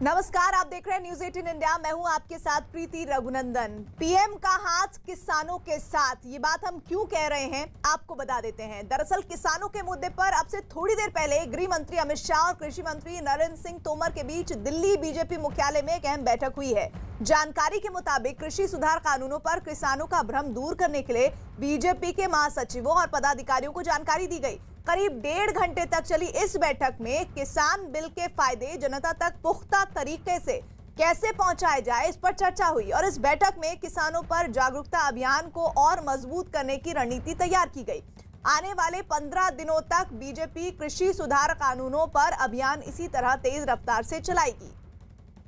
नमस्कार, आप देख रहे हैं न्यूज़ 18 इंडिया। मैं हूं आपके साथ प्रीति रघुनंदन। पीएम का हाथ किसानों के साथ, ये बात हम क्यों कह रहे हैं आपको बता देते हैं। दरअसल किसानों के मुद्दे पर अब से थोड़ी देर पहले गृह मंत्री अमित शाह और कृषि मंत्री नरेंद्र सिंह तोमर के बीच दिल्ली बीजेपी मुख्यालय में एक अहम बैठक हुई है। जानकारी के मुताबिक कृषि सुधार कानूनों पर किसानों का भ्रम दूर करने के लिए बीजेपी के महासचिवों और पदाधिकारियों को जानकारी दी गई। करीब 1.5 घंटे तक चली इस बैठक में किसान बिल के फायदे जनता तक पुख्ता तरीके से कैसे पहुंचाए जाए, इस पर चर्चा हुई और इस बैठक में किसानों पर जागरूकता अभियान को और मजबूत करने की रणनीति तैयार की गई। आने वाले 15 दिनों तक बीजेपी कृषि सुधार कानूनों पर अभियान इसी तरह तेज रफ्तार से चलाएगी।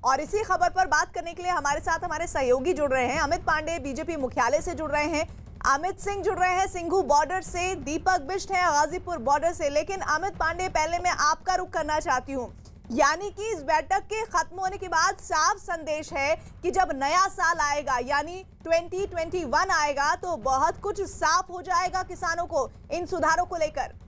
और इसी खबर पर बात करने के लिए हमारे साथ हमारे सहयोगी जुड़ रहे हैं। अमित पांडे बीजेपी मुख्यालय से जुड़ रहे हैं, अमित सिंह जुड़ रहे हैं सिंघू बॉर्डर से, दीपक बिष्ट है गाजीपुर बॉर्डर से। लेकिन अमित पांडे, पहले मैं आपका रुख करना चाहती हूं, यानी कि इस बैठक के खत्म होने के बाद साफ संदेश है कि जब नया साल आएगा यानी 2021 आएगा तो बहुत कुछ साफ हो जाएगा किसानों को इन सुधारों को लेकर।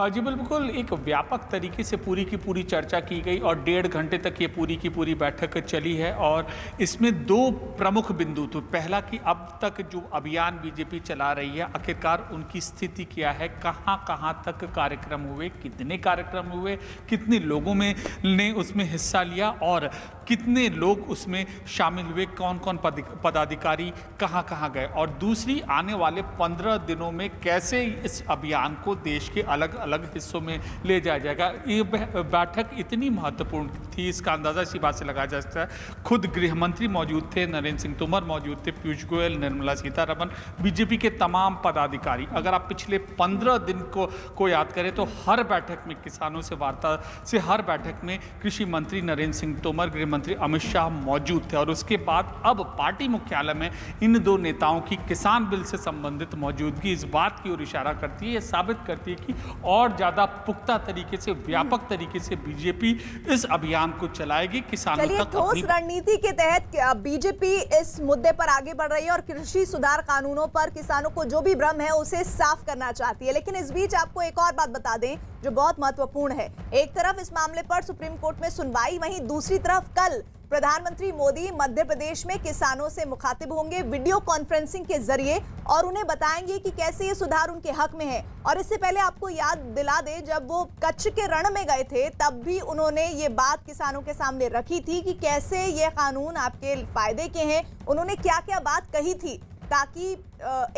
जी बिल्कुल, एक व्यापक तरीके से पूरी की पूरी चर्चा की गई और 1.5 घंटे तक ये पूरी की पूरी बैठक चली है। और इसमें 2 प्रमुख बिंदु थे। पहला कि अब तक जो अभियान बीजेपी चला रही है, आखिरकार उनकी स्थिति क्या है, कहाँ कहाँ तक कार्यक्रम हुए, कितने कार्यक्रम हुए, कितने लोगों में ने उसमें हिस्सा लिया और कितने लोग उसमें शामिल हुए, कौन कौन पदाधिकारी कहाँ कहाँ गए, और दूसरी आने वाले 15 दिनों में कैसे इस अभियान को देश के अलग अलग हिस्सों में ले जाया जाएगा। ये बैठक इतनी महत्वपूर्ण थी, इसका अंदाजा इसी बात से लगाया जा सकता है। खुद गृह मंत्री मौजूद थे, नरेंद्र सिंह तोमर मौजूद थे, पीयूष गोयल, निर्मला सीतारमण, बीजेपी के तमाम पदाधिकारी। अगर आप पिछले 15 दिन को याद करें तो हर बैठक में किसानों से वार्ता से, हर बैठक में कृषि मंत्री नरेंद्र सिंह तोमर, गृह मंत्री अमित शाह मौजूद थे। और उसके बाद अब पार्टी मुख्यालय में इन 2 नेताओं की किसान बिल से संबंधित मौजूदगी इस बात की ओर इशारा करती है, ये साबित करती है कि और ज्यादा पुख्ता तरीके से, व्यापक तरीके से बीजेपी इस अभियान को चलाएगी किसानों तक। ठोस रणनीति के तहत बीजेपी इस मुद्दे पर आगे बढ़ रही है और कृषि सुधार कानूनों पर किसानों को जो भी भ्रम है उसे साफ करना चाहती है। लेकिन इस बीच आपको एक और बात बता दें जो बहुत महत्वपूर्ण है। एक तरफ इस मामले पर सुप्रीम कोर्ट में सुनवाई, वहीं दूसरी तरफ कल प्रधानमंत्री मोदी मध्य प्रदेश में किसानों से मुखातिब होंगे वीडियो कॉन्फ्रेंसिंग के जरिए और उन्हें बताएंगे कि कैसे ये सुधार उनके हक में है। और इससे पहले आपको याद दिला दे, जब वो कच्छ के रण में गए थे तब भी उन्होंने ये बात किसानों के सामने रखी थी कि कैसे ये कानून आपके फायदे के हैं। उन्होंने क्या क्या बात कही थी ताकि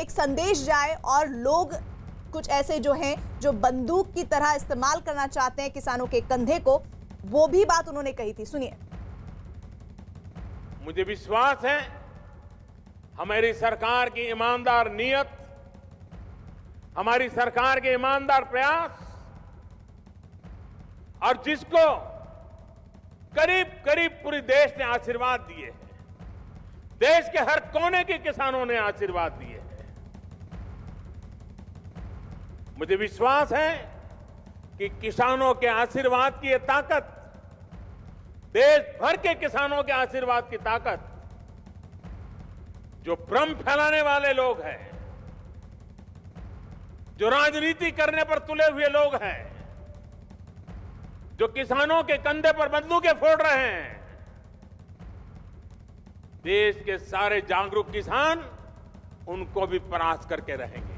एक संदेश जाए और लोग कुछ ऐसे जो हैं जो बंदूक की तरह इस्तेमाल करना चाहते हैं किसानों के कंधे को, वो भी बात उन्होंने कही थी। सुनिए। मुझे विश्वास है हमारी सरकार की ईमानदार नीयत, हमारी सरकार के ईमानदार प्रयास और जिसको करीब करीब पूरे देश ने आशीर्वाद दिए हैं, देश के हर कोने के किसानों ने आशीर्वाद दिए हैं। मुझे विश्वास है कि किसानों के आशीर्वाद की ये ताकत, देश भर के किसानों के आशीर्वाद की ताकत, जो भ्रम फैलाने वाले लोग हैं, जो राजनीति करने पर तुले हुए लोग हैं, जो किसानों के कंधे पर बंदूकें फोड़ रहे हैं, देश के सारे जागरूक किसान उनको भी परास्त करके रहेंगे।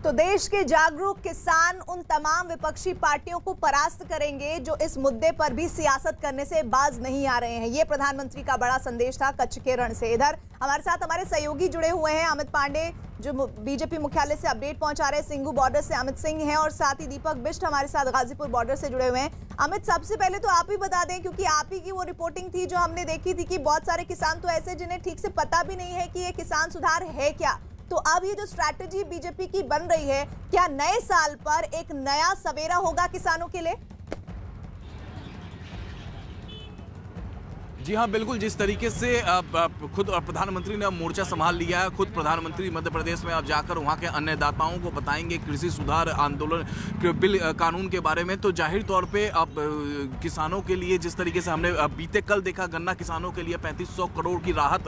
तो देश के जागरूक किसान उन तमाम विपक्षी पार्टियों को परास्त करेंगे जो इस मुद्दे पर भी सियासत करने से बाज नहीं आ रहे हैं। ये प्रधानमंत्री का बड़ा संदेश था कच्छ के रण से। इधर हमारे साथ हमारे सहयोगी जुड़े हुए हैं, अमित पांडे जो बीजेपी मुख्यालय से अपडेट पहुंचा रहे हैं, सिंघू बॉर्डर से अमित सिंह हैं और साथ ही दीपक बिष्ट हमारे साथ गाजीपुर बॉर्डर से जुड़े हुए हैं। अमित, सबसे पहले तो आप ही बता दें, क्योंकि आप ही की वो रिपोर्टिंग थी जो हमने देखी थी कि बहुत सारे किसान तो ऐसे जिन्हें ठीक से पता भी नहीं है कि ये किसान सुधार है क्या। तो अब ये जो स्ट्रैटेजी बीजेपी की बन रही है, क्या नए साल पर एक नया सवेरा होगा किसानों के लिए? जी हाँ, बिल्कुल। जिस तरीके से खुद प्रधानमंत्री ने मोर्चा संभाल लिया है, खुद प्रधानमंत्री मध्य प्रदेश में अब जाकर वहाँ के अन्नदाताओं को बताएंगे कृषि सुधार आंदोलन बिल कानून के बारे में, तो जाहिर तौर पे अब किसानों के लिए जिस तरीके से हमने बीते कल देखा, गन्ना किसानों के लिए 3500 करोड़ की राहत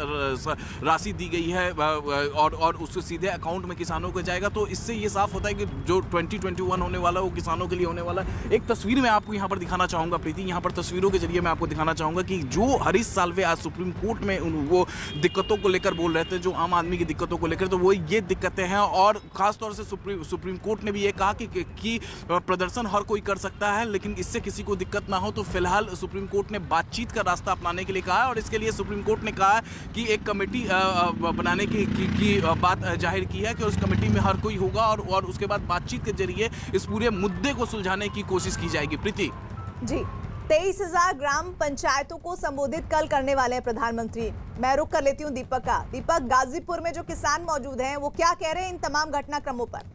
राशि दी गई है और उससे सीधे अकाउंट में किसानों को जाएगा। तो इससे ये साफ होता है कि जो 2021 होने वाला है वो किसानों के लिए होने वाला है। एक तस्वीर मैं आपको यहाँ पर दिखाना चाहूँगा प्रीति, यहाँ पर तस्वीरों के जरिए मैं आपको दिखाना चाहूँगा कि जो हरीश साल्वे आज सुप्रीम कोर्ट में वो दिक्कतों को लेकर बोल रहे थे, जो आम आदमी की दिक्कतों को लेकर, तो वो ये दिक्कतें हैं। और खासतौर से सुप्रीम कोर्ट ने भी ये कहा कि प्रदर्शन हर कोई कर सकता है, लेकिन इससे किसी को दिक्कत ना हो। तो फिलहाल सुप्रीम कोर्ट ने बातचीत का रास्ता अपनाने के लिए कहा है और इसके लिए सुप्रीम कोर्ट ने कहा कि एक कमेटी बनाने की बात जाहिर की है कि उस कमेटी में हर कोई होगा और उसके बाद बातचीत के जरिए इस पूरे मुद्दे को सुलझाने की कोशिश की जाएगी। प्रीति जी, 23,000 ग्राम पंचायतों को संबोधित कल करने वाले हैं प्रधानमंत्री। मैं रुक कर लेती हूं दीपक का। दीपक, गाजीपुर में जो किसान मौजूद हैं वो क्या कह रहे हैं इन तमाम घटनाक्रमों पर?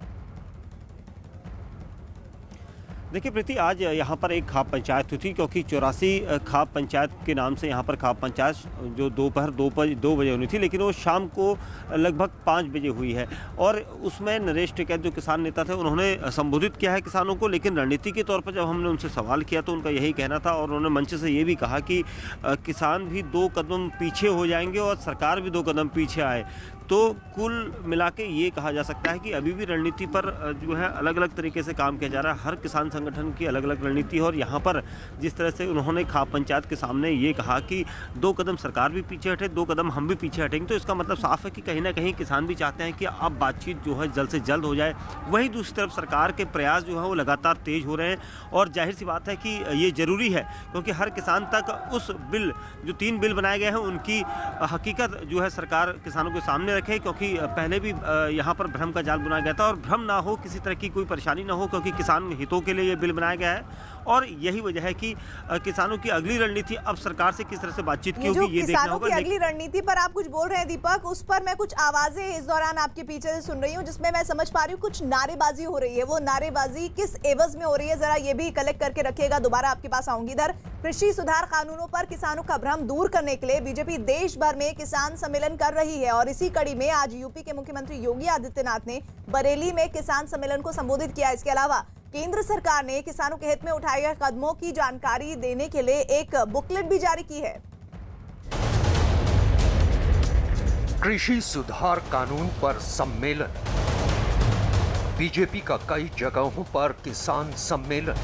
देखिए प्रीति, आज यहाँ पर एक खाप पंचायत हुई थी, क्योंकि 84 खाप पंचायत के नाम से यहाँ पर खाप पंचायत जो दोपहर 2 बजे होनी थी, लेकिन वो शाम को लगभग 5 बजे हुई है। और उसमें नरेश टिकैत जो किसान नेता थे उन्होंने संबोधित किया है किसानों को, लेकिन रणनीति के तौर पर जब हमने उनसे सवाल किया तो उनका यही कहना था और उन्होंने मंच से ये भी कहा कि किसान भी 2 कदम पीछे हो जाएंगे और सरकार भी 2 कदम पीछे आए। तो कुल मिला के ये कहा जा सकता है कि अभी भी रणनीति पर जो है अलग अलग तरीके से काम किया जा रहा है। हर किसान संगठन की अलग अलग रणनीति है और यहाँ पर जिस तरह से उन्होंने खाप पंचायत के सामने ये कहा कि 2 कदम सरकार भी पीछे हटे, 2 कदम हम भी पीछे हटेंगे, तो इसका मतलब साफ है कि कहीं ना कहीं किसान भी चाहते हैं कि अब बातचीत जो है जल्द से जल्द हो जाए। वहीं दूसरी तरफ सरकार के प्रयास जो है वो लगातार तेज हो रहे हैं और जाहिर सी बात है कि ये ज़रूरी है, क्योंकि हर किसान तक उस बिल जो 3 बिल बनाए गए हैं उनकी हकीकत जो है सरकार किसानों के सामने रखे, क्योंकि पहले भी यहाँ पर भ्रम का जाल बुनाया गया था और भ्रम ना हो, किसी तरह की कोई परेशानी ना हो, क्योंकि किसान हितों के लिए ये बिल बनाया गया है। और यही वजह है कि किसानों की अगली रणनीति अब सरकार से किस तरह से बातचीत की होगी, ये देखना होगा। किसानों की अगली रणनीति पर आप कुछ बोल रहे हैं दीपक, उस पर मैं कुछ आवाजें इस दौरान आपके पीछे से सुन रही हूँ जिसमें मैं समझ पा रही हूँ कुछ नारेबाजी हो रही है। वो नारेबाजी किस एवज में हो रही है, जरा ये भी कलेक्ट करके रखिएगा। दोबारा आपके पास आऊंगी। इधर कृषि सुधार कानूनों पर किसानों का भ्रम दूर करने के लिए बीजेपी देश भर में किसान सम्मेलन कर रही है और इसी कड़ी में आज यूपी के मुख्यमंत्री योगी आदित्यनाथ ने बरेली में किसान सम्मेलन को संबोधित किया। इसके अलावा केंद्र सरकार ने किसानों के हित में उठाए गए कदमों की जानकारी देने के लिए एक बुकलेट भी जारी की है। कृषि सुधार कानून पर सम्मेलन, बीजेपी का कई जगहों पर किसान सम्मेलन,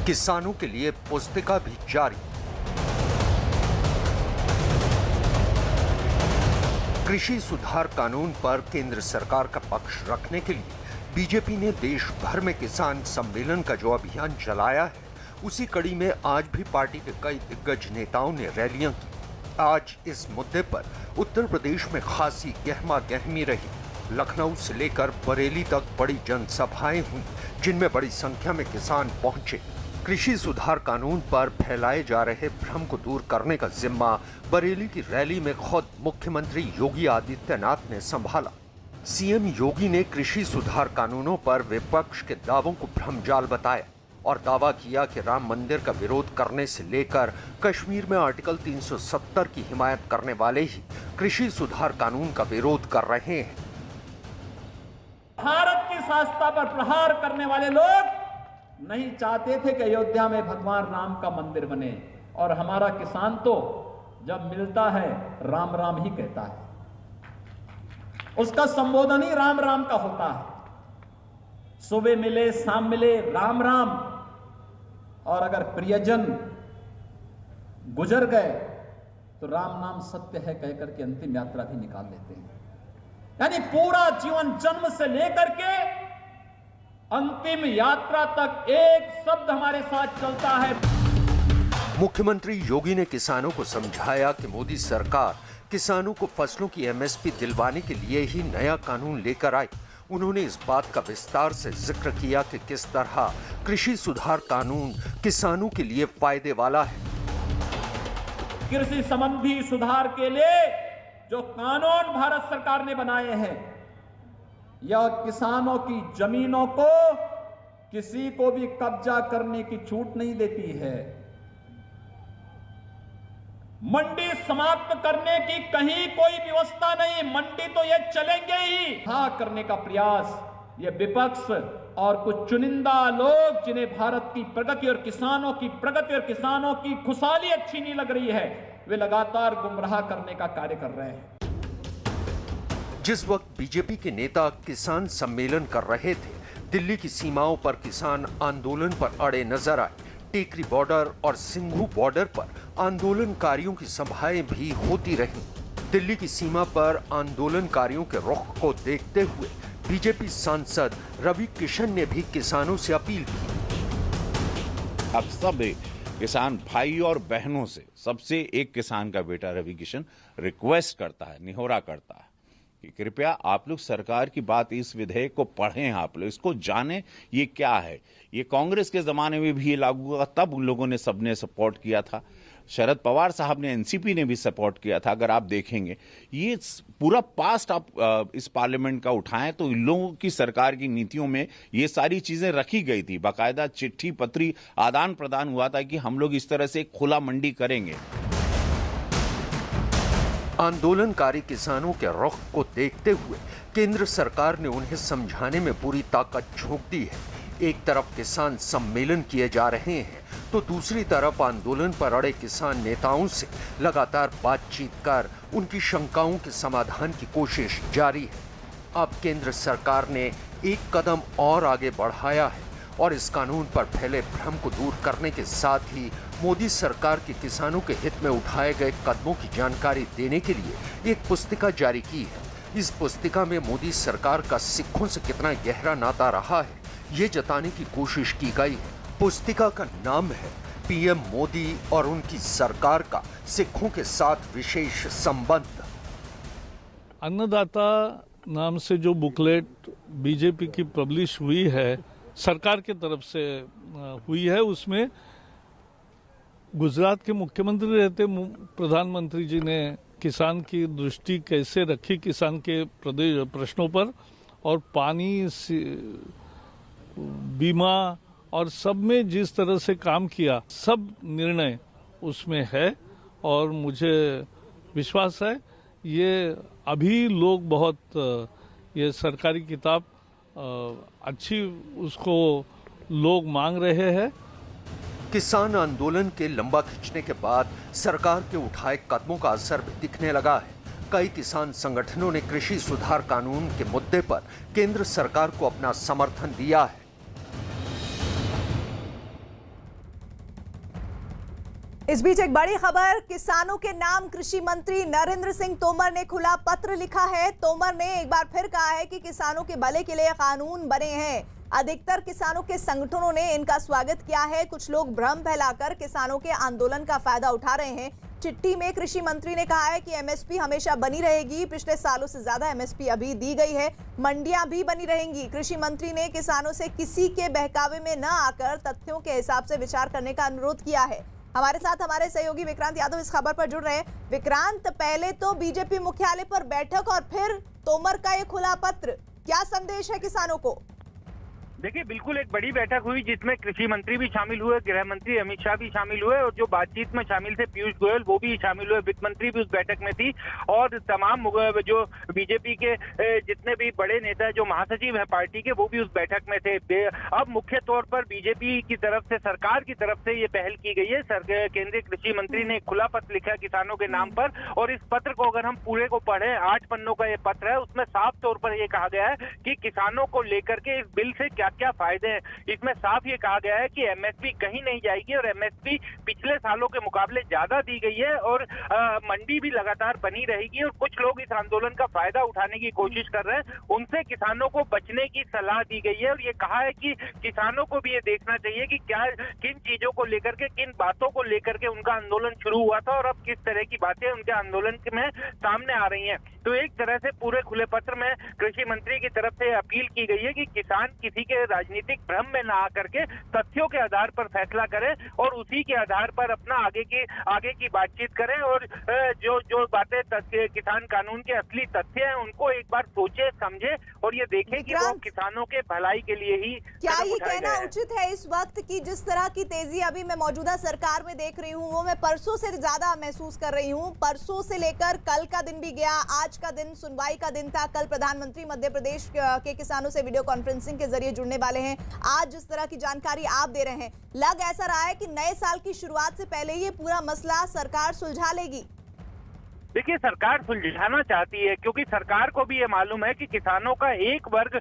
किसानों के लिए पुस्तिका भी जारी। कृषि सुधार कानून पर केंद्र सरकार का पक्ष रखने के लिए बीजेपी ने देश भर में किसान सम्मेलन का जो अभियान चलाया है, उसी कड़ी में आज भी पार्टी के कई दिग्गज नेताओं ने रैलियां की। आज इस मुद्दे पर उत्तर प्रदेश में खासी गहमा गहमी रही। लखनऊ से लेकर बरेली तक बड़ी जनसभाएं हुई, जिनमें बड़ी संख्या में किसान पहुंचे। कृषि सुधार कानून पर फैलाए जा रहे भ्रम को दूर करने का जिम्मा बरेली की रैली में खुद मुख्यमंत्री योगी आदित्यनाथ ने संभाला। सीएम योगी ने कृषि सुधार कानूनों पर विपक्ष के दावों को भ्रमजाल बताया और दावा किया कि राम मंदिर का विरोध करने से लेकर कश्मीर में आर्टिकल 370 की हिमायत करने वाले ही कृषि सुधार कानून का विरोध कर रहे हैं। भारत की शासता पर प्रहार करने वाले लोग नहीं चाहते थे कि अयोध्या में भगवान राम का मंदिर बने, और हमारा किसान तो जब मिलता है राम राम ही कहता है, उसका संबोधन ही राम राम का होता है। सुबह मिले शाम मिले राम राम, और अगर प्रियजन गुजर गए तो राम नाम सत्य है कहकर के अंतिम यात्रा भी निकाल लेते हैं। यानी पूरा जीवन जन्म से लेकर के अंतिम यात्रा तक एक शब्द हमारे साथ चलता है। मुख्यमंत्री योगी ने किसानों को समझाया कि मोदी सरकार किसानों को फसलों की एमएसपी दिलवाने के लिए ही नया कानून लेकर आई। उन्होंने इस बात का विस्तार से जिक्र किया कि किस तरह कृषि सुधार कानून किसानों के लिए फायदे वाला है। कृषि संबंधी सुधार के लिए जो कानून भारत सरकार ने बनाए हैं, यह किसानों की जमीनों को किसी को भी कब्जा करने की छूट नहीं देती है। मंडी समाप्त करने की कहीं कोई व्यवस्था नहीं, मंडी तो ये चलेंगे ही। हाँ करने का प्रयास ये विपक्ष और कुछ चुनिंदा लोग जिन्हें भारत की प्रगति और किसानों की प्रगति और किसानों की खुशहाली अच्छी नहीं लग रही है, वे लगातार गुमराह करने का कार्य कर रहे हैं। जिस वक्त बीजेपी के नेता किसान सम्मेलन कर रहे थे, दिल्ली की सीमाओं पर किसान आंदोलन पर अड़े नजर आए। टेकरी बॉर्डर और सिंघू बॉर्डर पर आंदोलनकारियों की सभाएं भी होती रहीं। दिल्ली की सीमा पर आंदोलनकारियों के रुख को देखते हुए बीजेपी सांसद रवि किशन ने भी किसानों से अपील की। आप सब किसान भाई और बहनों से, सबसे एक किसान का बेटा रवि किशन रिक्वेस्ट करता है, निहोरा करता है कि कृपया आप लोग सरकार की बात, इस विधेयक को पढ़ें, आप लोग इसको जानें ये क्या है। ये कांग्रेस के जमाने में भी ये लागू हुआ, तब उन लोगों ने सबने सपोर्ट किया था। शरद पवार साहब ने, एनसीपी ने भी सपोर्ट किया था। अगर आप देखेंगे ये पूरा पास्ट आप इस पार्लियामेंट का उठाएं तो इन लोगों की सरकार की नीतियों में ये सारी चीजें रखी गई थी। बाकायदा चिट्ठी पत्री आदान प्रदान हुआ था कि हम लोग इस तरह से खुला मंडी करेंगे। आंदोलनकारी किसानों के रुख को देखते हुए केंद्र सरकार ने उन्हें समझाने में पूरी ताकत झोंक दी है। एक तरफ किसान सम्मेलन किए जा रहे हैं तो दूसरी तरफ आंदोलन पर अड़े किसान नेताओं से लगातार बातचीत कर उनकी शंकाओं के समाधान की कोशिश जारी है। अब केंद्र सरकार ने एक कदम और आगे बढ़ाया है और इस कानून पर फैले भ्रम को दूर करने के साथ ही मोदी सरकार के किसानों के हित में उठाए गए कदमों की जानकारी देने के लिए एक पुस्तिका जारी की है। इस पुस्तिका में मोदी सरकार का सिखों से कितना गहरा नाता रहा है, ये जताने की कोशिश की गई है। पुस्तिका का नाम है पीएम मोदी और उनकी सरकार का सिखों के साथ विशेष संबंध। अन्नदाता नाम से जो बुकलेट बीजेपी की पब्लिश हुई है, सरकार की तरफ से हुई है, उसमें गुजरात के मुख्यमंत्री रहते प्रधानमंत्री जी ने किसान की दृष्टि कैसे रखी किसान के प्रश्नों पर, और पानी बीमा और सब में जिस तरह से काम किया, सब निर्णय उसमें है। और मुझे विश्वास है ये अभी लोग बहुत ये सरकारी किताब अच्छी उसको लोग मांग रहे हैं। किसान आंदोलन के लंबा खिंचने के बाद सरकार के उठाए कदमों का असर भी दिखने लगा है। कई किसान संगठनों ने कृषि सुधार कानून के मुद्दे पर केंद्र सरकार को अपना समर्थन दिया है। इस बीच एक बड़ी खबर, किसानों के नाम कृषि मंत्री नरेंद्र सिंह तोमर ने खुला पत्र लिखा है। तोमर ने एक बार फिर कहा है कि किसानों के भले के लिए कानून बने हैं। अधिकतर किसानों के संगठनों ने इनका स्वागत किया है। कुछ लोग भ्रम फैलाकर किसानों के आंदोलन का फायदा उठा रहे हैं। चिट्ठी में कृषि मंत्री ने कहा है कि एमएसपी हमेशा बनी रहेगी। पिछले सालों से ज्यादा एमएसपी अभी दी गई है। मंडियां भी बनी रहेंगी। कृषि मंत्री ने किसानों से किसी के बहकावे में न आकर तथ्यों के हिसाब से विचार करने का अनुरोध किया है। हमारे साथ हमारे सहयोगी विक्रांत यादव इस खबर पर जुड़ रहे हैं। विक्रांत, पहले तो बीजेपी मुख्यालय पर बैठक और फिर तोमर का ये खुला पत्र, क्या संदेश है किसानों को? देखिए, बिल्कुल एक बड़ी बैठक हुई जिसमें कृषि मंत्री भी शामिल हुए, गृह मंत्री अमित शाह भी शामिल हुए और जो बातचीत में शामिल थे पीयूष गोयल वो भी शामिल हुए, वित्त मंत्री भी उस बैठक में थी और तमाम जो बीजेपी के जितने भी बड़े नेता है, जो महासचिव है पार्टी के, वो भी उस बैठक में थे। अब मुख्य तौर पर बीजेपी की तरफ से, सरकार की तरफ से ये पहल की गई है। केंद्रीय कृषि मंत्री ने एक खुला पत्र लिखा किसानों के नाम पर और इस पत्र को अगर हम पूरे को पढ़े, 8 पन्नों का ये पत्र है, उसमें साफ तौर पर ये कहा गया है कि किसानों को लेकर के इस बिल से क्या क्या फायदे हैं। इसमें साफ ये कहा गया है कि एमएसपी कहीं नहीं जाएगी और एमएसपी पिछले सालों के मुकाबले ज्यादा दी गई है और मंडी भी लगातार बनी रहेगी और कुछ लोग इस आंदोलन का फायदा उठाने की कोशिश कर रहे हैं, उनसे किसानों को बचने की सलाह दी गई है। और ये कहा है कि किसानों को भी ये देखना चाहिए कि क्या किन चीजों को लेकर के, किन बातों को लेकर के उनका आंदोलन शुरू हुआ था और अब किस तरह की बातें उनके आंदोलन में सामने आ रही हैं। तो एक तरह से पूरे खुले पत्र में कृषि मंत्री की तरफ से अपील की गई है कि किसान किसी के ये राजनीतिक भ्रम में ना आकर के तथ्यों के आधार पर फैसला करें और उसी के आधार पर अपना आगे की बातचीत करें और जो बातें किसान कानून के असली तथ्य हैं उनको एक बार सोचे समझे और ये देखें कि वो किसानों के भलाई के लिए ही क्या ये कहना उचित है इस वक्त की जिस तरह की तेजी अभी मैं मौजूदा सरकार में देख रही हूँ वो मैं परसों से ज्यादा महसूस कर रही हूँ। परसों से लेकर कल का दिन भी गया, आज का दिन सुनवाई का दिन था, कल प्रधानमंत्री मध्य प्रदेश के किसानों से वीडियो कॉन्फ्रेंसिंग के जरिए जुड़ने वाले हैं। आज जिस तरह की जानकारी आप दे रहे हैं लग ऐसा रहा है कि नए साल की शुरुआत से पहले ये पूरा मसला सरकार सुलझा लेगी। देखिए सरकार सुलझाना चाहती है क्योंकि सरकार को भी ये मालूम है कि किसानों का एक वर्ग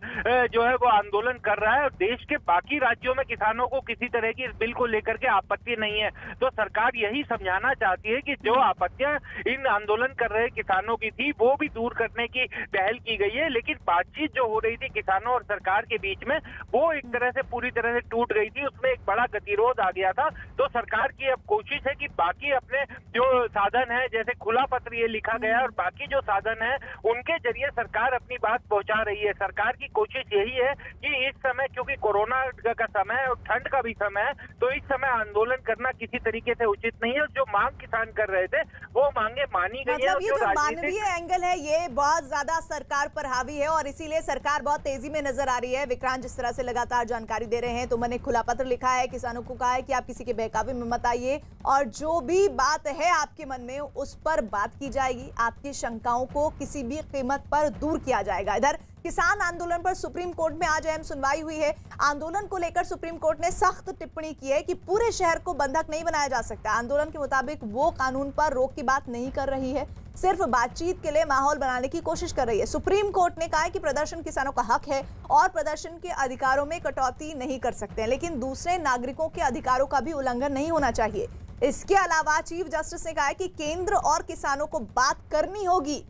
जो है वो आंदोलन कर रहा है और देश के बाकी राज्यों में किसानों को किसी तरह की इस बिल को लेकर के आपत्ति नहीं है। तो सरकार यही समझाना चाहती है कि जो आपत्तियां इन आंदोलन कर रहे किसानों की थी वो भी दूर करने की पहल की गई है, लेकिन बातचीत जो हो रही थी किसानों और सरकार के बीच में वो एक तरह से पूरी तरह से टूट गई थी, उसमें एक बड़ा गतिरोध आ गया था। तो सरकार की अब कोशिश है कि बाकी अपने जो साधन है जैसे खुला पत्र ये लिखा गया और बाकी जो साधन है उनके जरिए सरकार अपनी बात पहुंचा रही है। सरकार की कोशिश यही है कि इस समय क्योंकि कोरोना का समय है और ठंड का भी समय है तो इस समय आंदोलन करना किसी तरीके से उचित नहीं है। जो मांग किसान कर रहे थे वो मांगे मानी गई है। ये जो मानवीय एंगल है ये बहुत ज्यादा सरकार पर हावी है और इसीलिए सरकार बहुत तेजी में नजर आ रही है। विक्रांत जिस तरह से लगातार जानकारी दे रहे हैं तो मैंने खुला पत्र लिखा है, किसानों को कहा है कि आप किसी के बहकावे में मत आइए और जो भी बात है आपके मन में उस पर बात की जाएगी, आपकी शंकाओं को किसी भी कीमत पर दूर किया जाएगा। इधर किसान आंदोलन पर सुप्रीम कोर्ट में आज अहम सुनवाई हुई है। आंदोलन को लेकर सुप्रीम कोर्ट ने सख्त टिप्पणी की है कि पूरे शहर को बंधक नहीं बनाया जा सकता। आंदोलन के मुताबिक वो कानून पर रोक की बात नहीं कर रही है, सिर्फ बातचीत के लिए माहौल बनाने की कोशिश कर रही है। सुप्रीम कोर्ट ने कहा है कि प्रदर्शन किसानों का हक है और प्रदर्शन के अधिकारों में कटौती नहीं कर सकते हैं, लेकिन दूसरे नागरिकों के अधिकारों का भी उल्लंघन नहीं होना चाहिए। इसके अलावा चीफ जस्टिस ने कहा है कि केंद्र और किसानों को बात करनी होगी।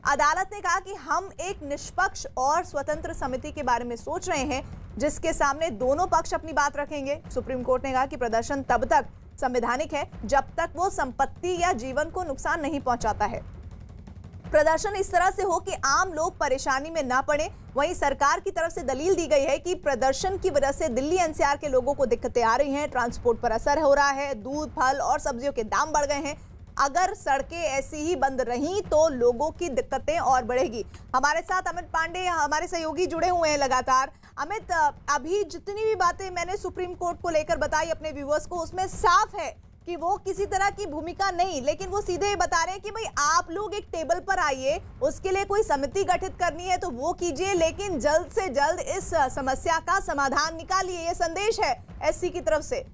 अदालत ने कहा कि हम एक निष्पक्ष और स्वतंत्र समिति के बारे में सोच रहे हैं जिसके सामने दोनों पक्ष अपनी बात रखेंगे। सुप्रीम कोर्ट ने कहा कि प्रदर्शन तब तक संवैधानिक है जब तक वो संपत्ति या जीवन को नुकसान नहीं पहुंचाता है। प्रदर्शन इस तरह से हो कि आम लोग परेशानी में ना पड़े। वहीं सरकार की तरफ से दलील दी गई है कि प्रदर्शन की वजह से दिल्ली एनसीआर के लोगों को दिक्कतें आ रही हैं, ट्रांसपोर्ट पर असर हो रहा है, दूध फल और सब्जियों के दाम बढ़ गए हैं। अगर सड़कें ऐसी ही बंद रहीं तो लोगों की दिक्कतें और बढ़ेगी। हमारे साथ अमित पांडे हमारे सहयोगी जुड़े हुए हैं लगातार। अमित, अभी जितनी भी बातें मैंने सुप्रीम कोर्ट को लेकर बताई अपने व्यूअर्स को उसमें साफ है कि वो किसी तरह की भूमिका नहीं, लेकिन वो सीधे बता रहे हैं कि भाई आप लोग एक टेबल पर आइए, उसके लिए कोई समिति गठित करनी है तो वो कीजिए, लेकिन जल्द से जल्द इस समस्या का समाधान निकालिए। ये संदेश है एससी की तरफ से।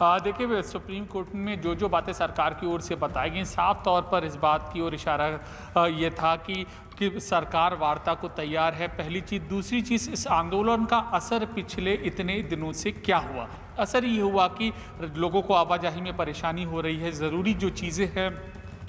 देखिए सुप्रीम कोर्ट में जो बातें सरकार की ओर से बताई गई साफ तौर पर इस बात की ओर इशारा ये था कि सरकार वार्ता को तैयार है, पहली चीज़। दूसरी चीज़, इस आंदोलन का असर पिछले इतने दिनों से क्या हुआ? असर ये हुआ कि लोगों को आवाजाही में परेशानी हो रही है, ज़रूरी जो चीज़ें हैं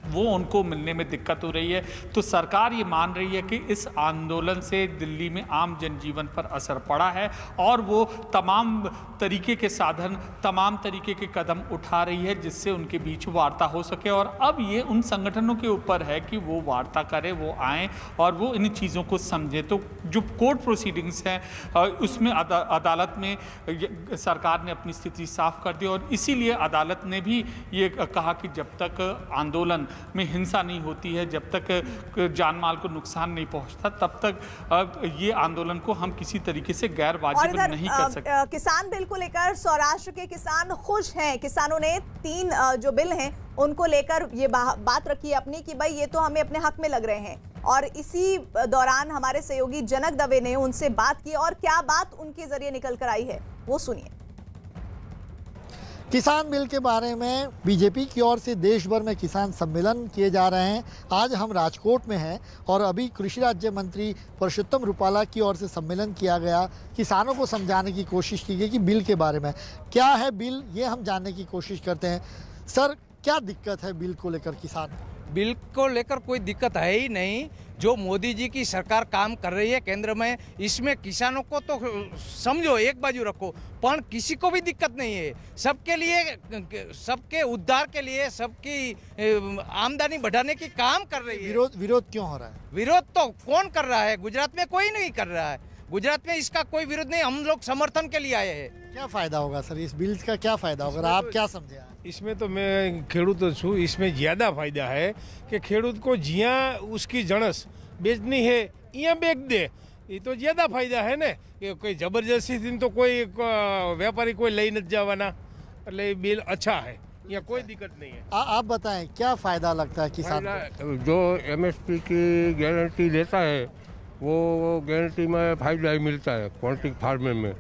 वो उनको मिलने में दिक्कत हो रही है। तो सरकार ये मान रही है कि इस आंदोलन से दिल्ली में आम जनजीवन पर असर पड़ा है और वो तमाम तरीके के साधन, तमाम तरीके के कदम उठा रही है जिससे उनके बीच वार्ता हो सके। और अब ये उन संगठनों के ऊपर है कि वो वार्ता करें, वो आएँ और वो इन चीज़ों को समझें। तो जो कोर्ट प्रोसीडिंग्स हैं उसमें अदालत में सरकार ने अपनी स्थिति साफ कर दी और इसीलिए अदालत ने भी ये कहा कि जब तक आंदोलन में हिंसा नहीं होती है, जब तक जान माल को नुकसान नहीं पहुंचता, तब तक ये आंदोलन को हम किसी तरीके से गैर वाजिब नहीं कर सकते। किसान बिल को लेकर सौराष्ट्र के किसान खुश हैं। किसानों ने 3 जो बिल हैं उनको लेकर ये बात रखी है अपनी कि भाई ये तो हमें अपने हक में लग रहे हैं। और इसी दौरान हमारे सहयोगी जनक दवे ने उनसे बात की और क्या बात उनके जरिए निकल कर आई है वो सुनिए। किसान बिल के बारे में बीजेपी की ओर से देश भर में किसान सम्मेलन किए जा रहे हैं। आज हम राजकोट में हैं और अभी कृषि राज्य मंत्री पुरुषोत्तम रुपाला की ओर से सम्मेलन किया गया। किसानों को समझाने की कोशिश की गई कि बिल के बारे में क्या है बिल, ये हम जानने की कोशिश करते हैं। सर, क्या दिक्कत है बिल को लेकर किसान? बिल को लेकर कोई दिक्कत है ही नहीं। जो मोदी जी की सरकार काम कर रही है केंद्र में, इसमें किसानों को तो समझो एक बाजू रखो, पर किसी को भी दिक्कत नहीं है। सबके लिए, सबके उद्धार के लिए, सबकी आमदनी बढ़ाने की काम कर रही है। विरोध क्यों हो रहा है? विरोध तो कौन कर रहा है? गुजरात में कोई नहीं कर रहा है। गुजरात में इसका कोई विरोध नहीं, हम लोग समर्थन के लिए आए हैं। क्या फायदा होगा सर इस बिल का? क्या फायदा होगा, आप क्या समझे? इसमें तो मैं खेडूत छूँ, इसमें ज़्यादा फायदा है कि खेडूत को जिया उसकी जणस बेचनी है यहाँ बेच दे, ये तो ज़्यादा फायदा है ने। कि कोई जबरदस्ती थी तो कोई व्यापारी कोई लई नहीं जावाना, એટલે बिल अच्छा है, यहाँ कोई दिक्कत नहीं है। आप बताएं क्या फायदा लगता है किसान को? जो MSP की गारंटी देता है वो गारंटी में फायदा ही मिलता है कॉन्ट्रैक्ट फार्मर में,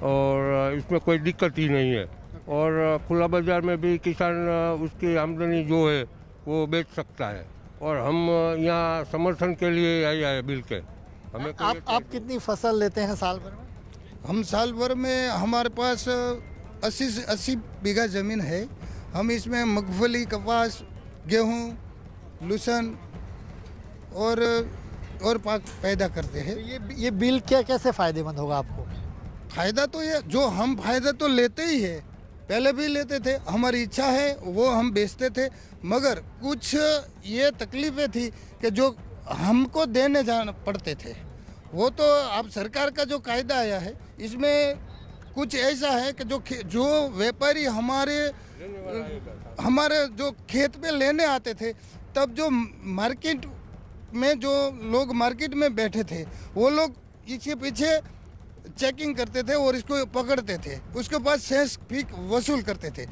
और इसमें कोई दिक्कत ही नहीं है। और खुला बाजार में भी किसान उसकी आमदनी जो है वो बेच सकता है, और हम यहाँ समर्थन के लिए आए हैं बिल के। हमें आप कितनी फसल लेते हैं साल भर में? हम साल भर में हमारे पास 80 बीघा ज़मीन है। हम इसमें मूंगफली, कपास, गेहूँ, लहसुन और पाक पैदा करते हैं। तो ये बिल क्या कैसे फ़ायदेमंद होगा आपको? फ़ायदा तो ये, जो हम फ़ायदा तो लेते ही है, पहले भी लेते थे, हमारी इच्छा है वो हम बेचते थे, मगर कुछ ये तकलीफ़ें थी कि जो हमको देने जाना पड़ते थे। वो तो अब सरकार का जो कायदा आया है इसमें कुछ ऐसा है कि जो व्यापारी हमारे जो खेत पे लेने आते थे, तब जो मार्केट में जो लोग मार्केट में बैठे थे वो लोग इसके पीछे चेकिंग करते थे और इसको पकड़ते थे, उसके पास सेंस फी वसूल करते थे।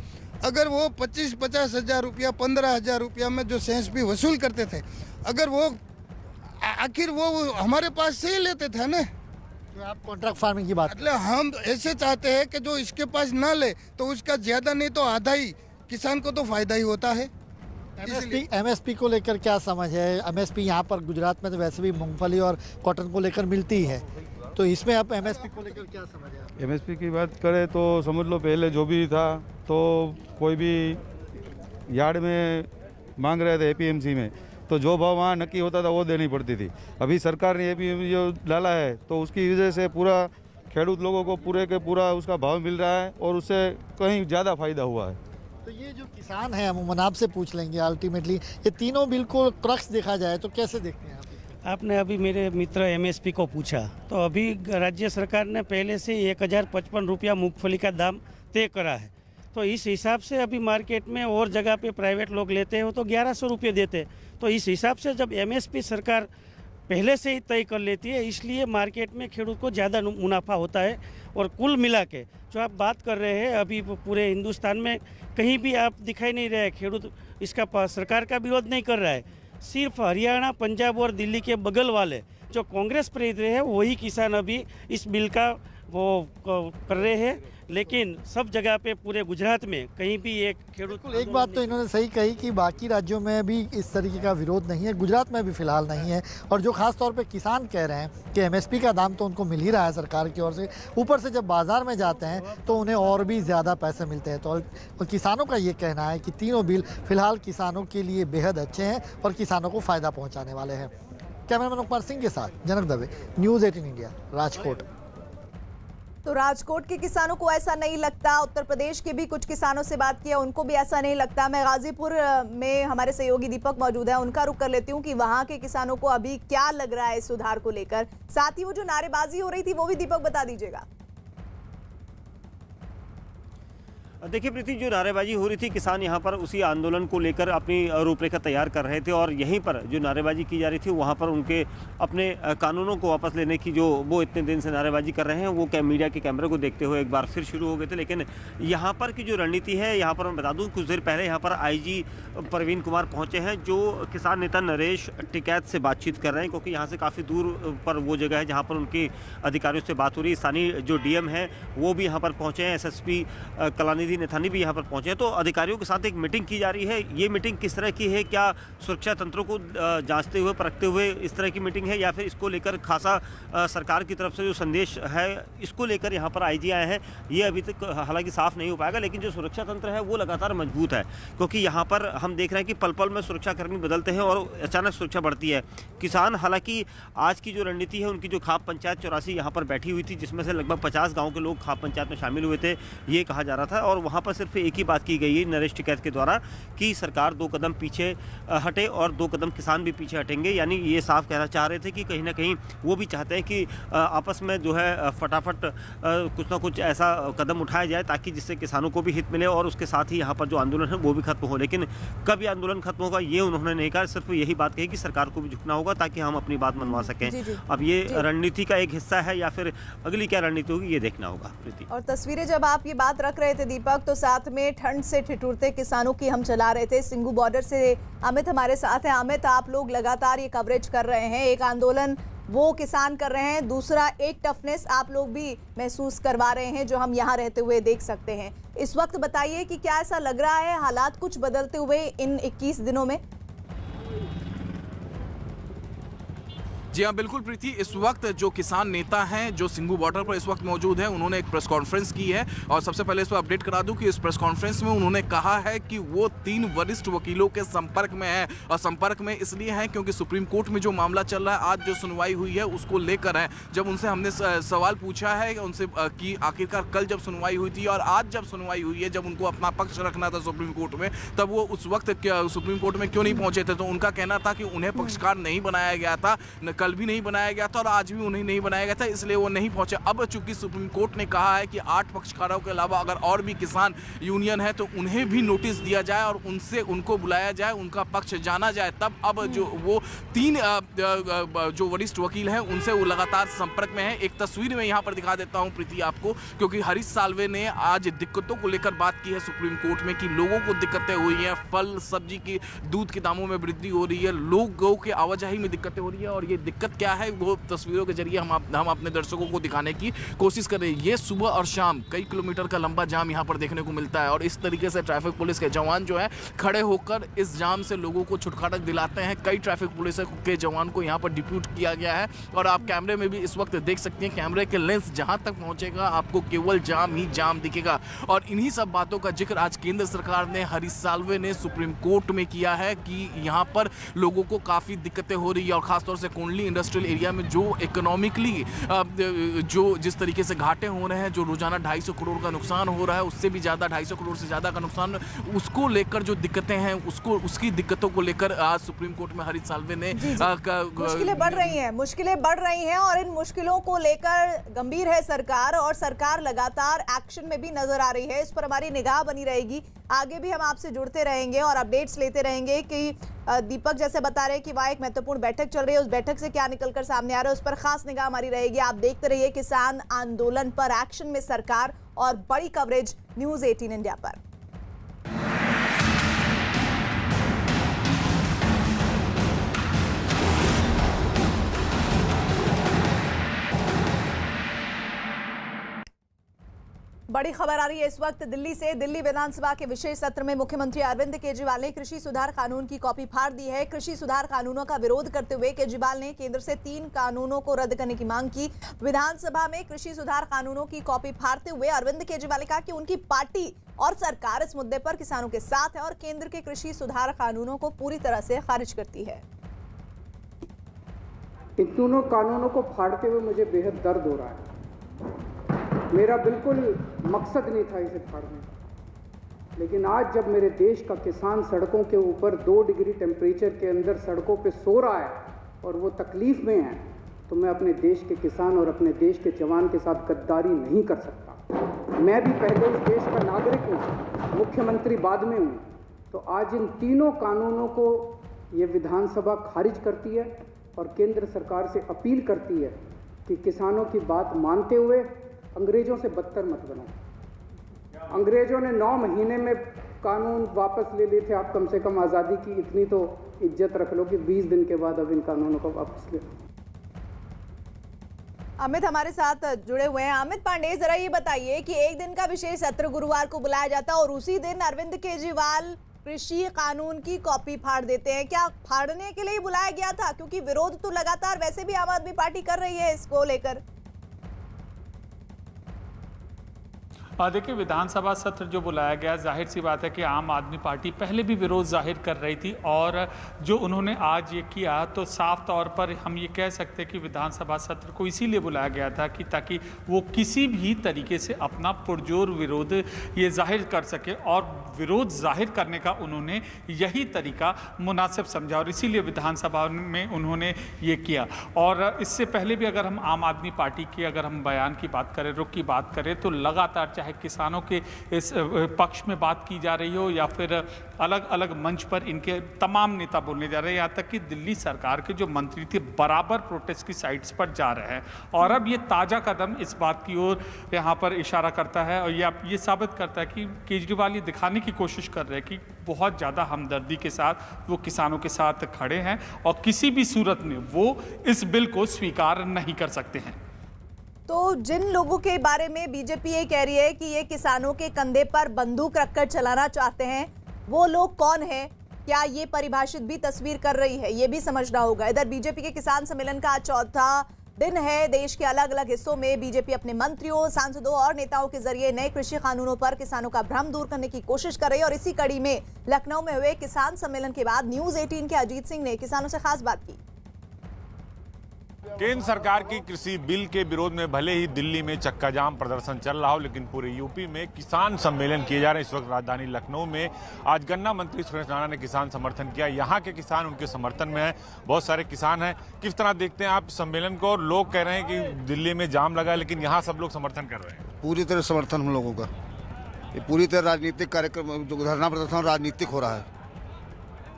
अगर वो 25-50 हज़ार रुपया, 15 हज़ार रुपया में जो सेंस फी वसूल करते थे, अगर वो आखिर वो हमारे पास से ही लेते थे ना। तो आप कॉन्ट्रैक्ट फार्मिंग की बात, मतलब हम ऐसे चाहते हैं कि जो इसके पास ना ले तो उसका ज़्यादा नहीं तो आधा ही किसान को तो फायदा ही होता है। MSP को लेकर क्या समझ है? MSP यहाँ पर गुजरात में तो वैसे भी मूंगफली और कॉटन को लेकर मिलती है, तो इसमें आप MSP को लेकर क्या समझ है? MSP की बात करें तो समझ लो पहले जो भी था तो कोई भी यार्ड में मांग रहे थे APMC में, तो जो भाव वहाँ नक्की होता था वो देनी पड़ती थी। अभी सरकार ने APMC जो डाला है तो उसकी वजह से पूरा खेडूत लोगों को पूरे के पूरा उसका भाव मिल रहा है और उससे कहीं ज़्यादा फायदा हुआ है। तो ये जो किसान है, अमूमन आपसे पूछ लेंगे, अल्टीमेटली ये तीनों बिल को क्रक्स देखा जाए तो कैसे देखते हैं आप? आपने अभी मेरे मित्र MSP को पूछा, तो अभी राज्य सरकार ने पहले से 1055 रुपया मूंगफली का दाम तय करा है, तो इस हिसाब से अभी मार्केट में और जगह पे प्राइवेट लोग लेते हो तो 1100 रुपये देते। तो इस हिसाब से जब MSP सरकार पहले से ही तय कर लेती है, इसलिए मार्केट में खेडूत को ज़्यादा मुनाफा होता है। और कुल मिला के जो आप बात कर रहे हैं, अभी पूरे हिंदुस्तान में कहीं भी आप दिखाई नहीं रहे खेडूत इसका कर का विरोध नहीं कर रहा है। सिर्फ हरियाणा, पंजाब और दिल्ली के बगल वाले जो कांग्रेस प्रेरित हैं वही किसान अभी इस बिल का वो कर रहे हैं, लेकिन सब जगह पे पूरे गुजरात में कहीं भी एक बात तो इन्होंने सही कही कि बाकी राज्यों में भी इस तरीके का विरोध नहीं है, गुजरात में भी फिलहाल नहीं है। और जो खास तौर पे किसान कह रहे हैं कि MSP का दाम तो उनको मिल ही रहा है सरकार की ओर से, ऊपर से जब बाजार में जाते हैं तो उन्हें और भी ज़्यादा पैसे मिलते हैं। तो किसानों का ये कहना है कि तीनों बिल फिलहाल किसानों के लिए बेहद अच्छे हैं और किसानों को फ़ायदा पहुँचाने वाले हैं। कैमरामैन उपमार सिंह के साथ जनक दवे, न्यूज़ 18 इंडिया, राजकोट। तो राजकोट के किसानों को ऐसा नहीं लगता, उत्तर प्रदेश के भी कुछ किसानों से बात किया, उनको भी ऐसा नहीं लगता। मैं गाजीपुर में हमारे सहयोगी दीपक मौजूद है, उनका रुख कर लेती हूँ कि वहां के किसानों को अभी क्या लग रहा है इस सुधार को लेकर। साथ ही वो जो नारेबाजी हो रही थी वो भी दीपक बता दीजिएगा। देखिए प्रीति, जो नारेबाजी हो रही थी, किसान यहाँ पर उसी आंदोलन को लेकर अपनी रूपरेखा तैयार कर रहे थे और यहीं पर जो नारेबाजी की जा रही थी वहाँ पर उनके अपने कानूनों को वापस लेने की जो वो इतने दिन से नारेबाजी कर रहे हैं वो मीडिया के कैमरे को देखते हुए एक बार फिर शुरू हो गए थे। लेकिन यहाँ पर की जो रणनीति है, यहाँ पर मैं बता दूँ कुछ देर पहले यहाँ पर IG प्रवीण कुमार पहुँचे हैं, जो किसान नेता नरेश टिकैत से बातचीत कर रहे हैं, क्योंकि यहाँ से काफ़ी दूर पर वो जगह है जहाँ पर उनके अधिकारियों से बात हो रही है। स्थानीय जो DM है वो भी यहाँ पर पहुँचे हैं, SSP कलानिधि प्रतिनिधि नैथानी भी यहाँ पर पहुँचे हैं। तो अधिकारियों के साथ एक मीटिंग की जा रही है। ये मीटिंग किस तरह की है? क्या सुरक्षा तंत्रों को जांचते हुए परखते हुए इस तरह की मीटिंग है, या फिर इसको लेकर खासा सरकार की तरफ से जो संदेश है इसको लेकर यहाँ पर आईजी आए हैं, ये अभी तक हालांकि साफ नहीं हो पाएगा। लेकिन जो सुरक्षा तंत्र है वो लगातार मजबूत है, क्योंकि यहाँ पर हम देख रहे हैं कि पल पल में सुरक्षाकर्मी बदलते हैं और अचानक सुरक्षा बढ़ती है। किसान हालांकि आज की जो रणनीति है, उनकी जो खाप पंचायत 84 यहाँ पर बैठी हुई थी, जिसमें से लगभग 50 गाँव के लोग खाप पंचायत में शामिल हुए थे, ये कहा जा रहा था। और वहाँ पर सिर्फ एक ही बात की गई है नरेश टिकैत के द्वारा कि सरकार 2 कदम पीछे हटे और 2 कदम किसान भी पीछे हटेंगे। यानी ये साफ कहना चाह रहे थे कि कहीं ना कहीं वो भी चाहते हैं कि आपस में जो है फटाफट कुछ ना कुछ ऐसा कदम उठाया जाए ताकि जिससे किसानों को भी हित मिले और उसके साथ ही यहाँ पर जो आंदोलन है वो भी खत्म हो। लेकिन कब ये आंदोलन खत्म होगा ये उन्होंने नहीं कहा, सिर्फ यही बात कही कि सरकार को भी झुकना होगा ताकि हम अपनी बात मनवा सकें। अब ये रणनीति का एक हिस्सा है या फिर अगली क्या रणनीति होगी ये देखना होगा। प्रीति, और तस्वीरें जब आप ये बात रख रहे थे दीपक, तो साथ में ठंड से ठिठुरते किसानों की हम चला रहे थे। सिंगू बॉर्डर से अमित हमारे साथ हैं। अमित, आप लोग लगातार ये कवरेज कर रहे हैं, एक आंदोलन वो किसान कर रहे हैं, दूसरा एक टफनेस आप लोग भी महसूस करवा रहे हैं जो हम यहाँ रहते हुए देख सकते हैं। इस वक्त बताइए कि क्या ऐसा लग रहा है हालात कुछ बदलते हुए इन 21 दिनों में? जी हाँ, बिल्कुल प्रीति। इस वक्त जो किसान नेता हैं जो सिंगू बॉर्डर पर इस वक्त मौजूद हैं, उन्होंने एक प्रेस कॉन्फ्रेंस की है। और सबसे पहले इस पर अपडेट करा दूं कि इस प्रेस कॉन्फ्रेंस में उन्होंने कहा है कि वो 3 वरिष्ठ वकीलों के संपर्क में है। और संपर्क में इसलिए हैं क्योंकि सुप्रीम कोर्ट में जो मामला चल रहा है, आज जो सुनवाई हुई है उसको लेकर है। जब उनसे हमने सवाल पूछा है उनसे कि आखिरकार कल जब सुनवाई हुई थी और आज जब सुनवाई हुई है, जब उनको अपना पक्ष रखना था सुप्रीम कोर्ट में, तब वो उस वक्त सुप्रीम कोर्ट में क्यों नहीं पहुंचे थे? तो उनका कहना था कि उन्हें पक्षकार नहीं बनाया गया था, कल भी नहीं बनाया गया था और आज भी उन्हें नहीं बनाया गया था, इसलिए वो नहीं पहुंचे। अब चूंकि सुप्रीम कोर्ट ने कहा है कि 8 पक्षकारों के अलावा अगर और भी किसान यूनियन है तो उन्हें भी नोटिस दिया जाए और उनको बुलाया जाए, उनका पक्ष जाना जाए। तब अब जो वो 3 जो वरिष्ठ वकील हैं उनसे वो लगातार संपर्क में है। एक तस्वीर में यहाँ पर दिखा देता हूँ प्रीति आपको, क्योंकि हरीश साल्वे ने आज दिक्कतों को लेकर बात की है सुप्रीम कोर्ट में कि लोगों को दिक्कतें हुई हैं, फल सब्जी की, दूध के दामों में वृद्धि हो रही है, लोगों के आवाजाही में दिक्कतें हो रही है। और ये दिक्कत क्या है वो तस्वीरों के जरिए हम अपने दर्शकों को दिखाने की कोशिश कर रहे हैं। ये सुबह और शाम कई किलोमीटर का लंबा जाम यहाँ पर देखने को मिलता है और इस तरीके से ट्रैफिक पुलिस के जवान जो है खड़े होकर इस जाम से लोगों को छुटकारा दिलाते हैं। कई ट्रैफिक पुलिस के जवान को यहाँ पर डिप्यूट किया गया है और आप कैमरे में भी इस वक्त देख सकते हैं, कैमरे के लेंस जहाँ तक पहुँचेगा आपको केवल जाम ही जाम दिखेगा। और इन्हीं सब बातों का जिक्र आज केंद्र सरकार ने, हरीश साल्वे ने सुप्रीम कोर्ट में किया है कि यहाँ पर लोगों को काफ़ी दिक्कतें हो रही है और खासतौर से कोंडली इंडस्ट्रियल एरिया में जो इकोनॉमिकली जो जिस तरीके से घाटे हो रहे हैं, जो रोजाना 250 करोड़ का नुकसान हो रहा है, उससे भी ज़्यादा 250 करोड़ से ज़्यादा का नुकसान, उसको लेकर जो दिक्कतें हैं उसकी दिक्कतों को लेकर आज सुप्रीम कोर्ट में हरीश साल्वे ने मुश्किलें बढ़ रही हैं और इन मुश्किलों को लेकर गंभीर है सरकार और सरकार लगातार एक्शन में भी नजर आ रही है। इस पर हमारी निगाह बनी रहेगी, आगे भी हम आपसे जुड़ते रहेंगे और अपडेट्स लेते रहेंगे कि दीपक जैसे बता रहे हैं कि वहाँ एक महत्वपूर्ण बैठक चल रही है, उस बैठक से क्या निकलकर सामने आ रहा है उस पर खास निगाह हमारी रहेगी। आप देखते रहिए किसान आंदोलन पर एक्शन में सरकार और बड़ी कवरेज न्यूज़ 18 इंडिया पर। बड़ी खबर आ रही है इस वक्त दिल्ली से। दिल्ली विधानसभा के विशेष सत्र में मुख्यमंत्री अरविंद केजरीवाल ने कृषि सुधार कानून की कॉपी फाड़ दी है। कृषि सुधार कानूनों का विरोध करते हुए केजरीवाल ने केंद्र से 3 कानूनों को रद्द करने की मांग की। विधानसभा में कृषि सुधार कानूनों की कॉपी फाड़ते हुए अरविंद केजरीवाल ने कहा कि उनकी पार्टी और सरकार इस मुद्दे पर किसानों के साथ है और केंद्र के कृषि सुधार कानूनों को पूरी तरह से खारिज करती है। इन दोनों कानूनों को फाड़ते हुए मुझे बेहद दर्द हो रहा है। मेरा बिल्कुल मकसद नहीं था इसे फाड़ने का, लेकिन आज जब मेरे देश का किसान सड़कों के ऊपर 2 डिग्री टेम्परेचर के अंदर सड़कों पे सो रहा है और वो तकलीफ में है, तो मैं अपने देश के किसान और अपने देश के जवान के साथ गद्दारी नहीं कर सकता। मैं भी पहले इस देश का नागरिक हूँ, मुख्यमंत्री बाद में हूँ। तो आज इन तीनों कानूनों को ये विधानसभा खारिज करती है और केंद्र सरकार से अपील करती है कि किसानों की बात मानते हुए अंग्रेजों से बदतर मत बनो। अंग्रेजों ने 9 महीने में कानून वापस ले लिए थे, आप कम से कम आज़ादी की इतनी तो इज्जत रख लो कि 20 दिन के बाद अब इन कानूनों को वापस ले लो। अमित हमारे साथ जुड़े हुए हैं। अमित पांडे, जरा ये बताइए कि एक दिन का विशेष सत्र गुरुवार को बुलाया जाता है और उसी दिन अरविंद केजरीवाल कृषि कानून की कॉपी फाड़ देते हैं। क्या फाड़ने के लिए ही बुलाया गया था? क्योंकि विरोध तो लगातार वैसे भी आम आदमी पार्टी कर रही है इसको लेकर। देखिए, विधानसभा सत्र जो बुलाया गया, जाहिर सी बात है कि आम आदमी पार्टी पहले भी विरोध जाहिर कर रही थी और जो उन्होंने आज ये किया तो साफ तौर पर हम ये कह सकते हैं कि विधानसभा सत्र को इसीलिए बुलाया गया था कि ताकि वो किसी भी तरीके से अपना पुरजोर विरोध ये जाहिर कर सके और विरोध जाहिर करने का उन्होंने यही तरीका मुनासिब समझा और इसीलिए विधानसभा में उन्होंने ये किया। और इससे पहले भी अगर हम आम आदमी पार्टी के अगर हम बयान की बात करें, रुख की बात करें, तो लगातार चाहे किसानों के इस पक्ष में बात की जा रही हो या फिर अलग अलग मंच पर इनके तमाम नेता बोलने जा रहे हैं, यहाँ तक कि दिल्ली सरकार के जो मंत्री थे बराबर प्रोटेस्ट की साइट्स पर जा रहे हैं। और अब ये ताज़ा कदम इस बात की ओर यहाँ पर इशारा करता है और ये साबित करता है कि केजरीवाल ये दिखाने की कोशिश कर रहे हैं कि बहुत ज़्यादा हमदर्दी के साथ वो किसानों के साथ खड़े हैं और किसी भी सूरत में वो इस बिल को स्वीकार नहीं कर सकते हैं। तो जिन लोगों के बारे में बीजेपी ये कह रही है कि ये किसानों के कंधे पर बंदूक रखकर चलाना चाहते हैं, वो लोग कौन हैं? क्या ये परिभाषित भी तस्वीर कर रही है? ये भी समझना होगा। इधर बीजेपी के किसान सम्मेलन का चौथा दिन है। देश के अलग अलग हिस्सों में बीजेपी अपने मंत्रियों, सांसदों और नेताओं के जरिए नए कृषि कानूनों पर किसानों का भ्रम दूर करने की कोशिश कर रही है। और इसी कड़ी में लखनऊ में हुए किसान सम्मेलन के बाद न्यूज 18 के अजीत सिंह ने किसानों से खास बात की। केंद्र सरकार की कृषि बिल के विरोध में भले ही दिल्ली में चक्का जाम प्रदर्शन चल रहा हो, लेकिन पूरे यूपी में किसान सम्मेलन किए जा रहे हैं। इस वक्त राजधानी लखनऊ में आज गन्ना मंत्री सुरेश राणा ने किसान समर्थन किया। यहाँ के किसान उनके समर्थन में हैं, बहुत सारे किसान हैं। किस तरह देखते हैं आप सम्मेलन को? लोग कह रहे हैं कि दिल्ली में जाम लगा है लेकिन यहाँ सब लोग समर्थन कर रहे हैं। पूरी तरह समर्थन हम लोगों का, ये पूरी तरह राजनीतिक कार्यक्रम जो धरना प्रदर्शन राजनीतिक हो रहा है।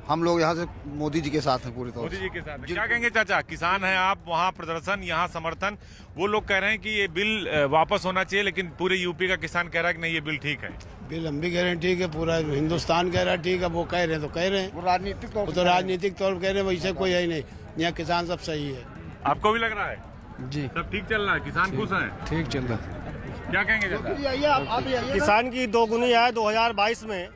हम लोग यहाँ से मोदी जी के साथ हैं, पूरी तरह मोदी जी के साथ। क्या कहेंगे चाचा, किसान हैं आप, वहाँ प्रदर्शन यहाँ समर्थन, वो लोग कह रहे हैं कि ये बिल वापस होना चाहिए लेकिन पूरे यूपी का किसान कह रहा है कि नहीं ये बिल ठीक है। बिल हम भी कह रहे हैं ठीक है, पूरा हिंदुस्तान कह रहा है ठीक है। वो कह रहे हैं तो कह रहे हैं, वो राजनीतिक तौर तो राजनीतिक तौर पर कह रहे हैं, वैसे कोई है ही नहीं। यहाँ किसान सब सही है। आपको भी लग रहा है? जी, सब ठीक चल रहा है, किसान खुश हैं? ठीक चल रहा है। क्या कहेंगे? किसान की दोगुनी आय 2022 में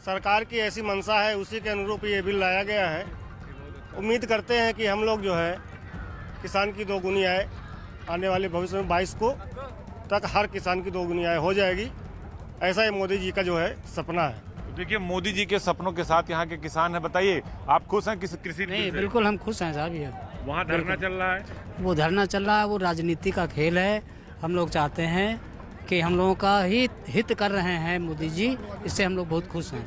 सरकार की ऐसी मंशा है, उसी के अनुरूप ये बिल लाया गया है। उम्मीद करते हैं कि हम लोग जो है किसान की दोगुनी आय आने वाले भविष्य में 22 को तक हर किसान की दोगुनी आय हो जाएगी। ऐसा ही मोदी जी का जो है सपना है। तो देखिए, मोदी जी के सपनों के साथ यहाँ के किसान हैं। बताइए, आप खुश हैं किस कृषि? नहीं, बिल्कुल हम खुश हैं साहब। ये वहाँ धरना चल रहा है, वो धरना चल रहा है, वो राजनीति का खेल है। हम लोग चाहते हैं कि हम लोगों का हित कर रहे हैं मोदी जी, इससे हम लोग बहुत खुश हैं।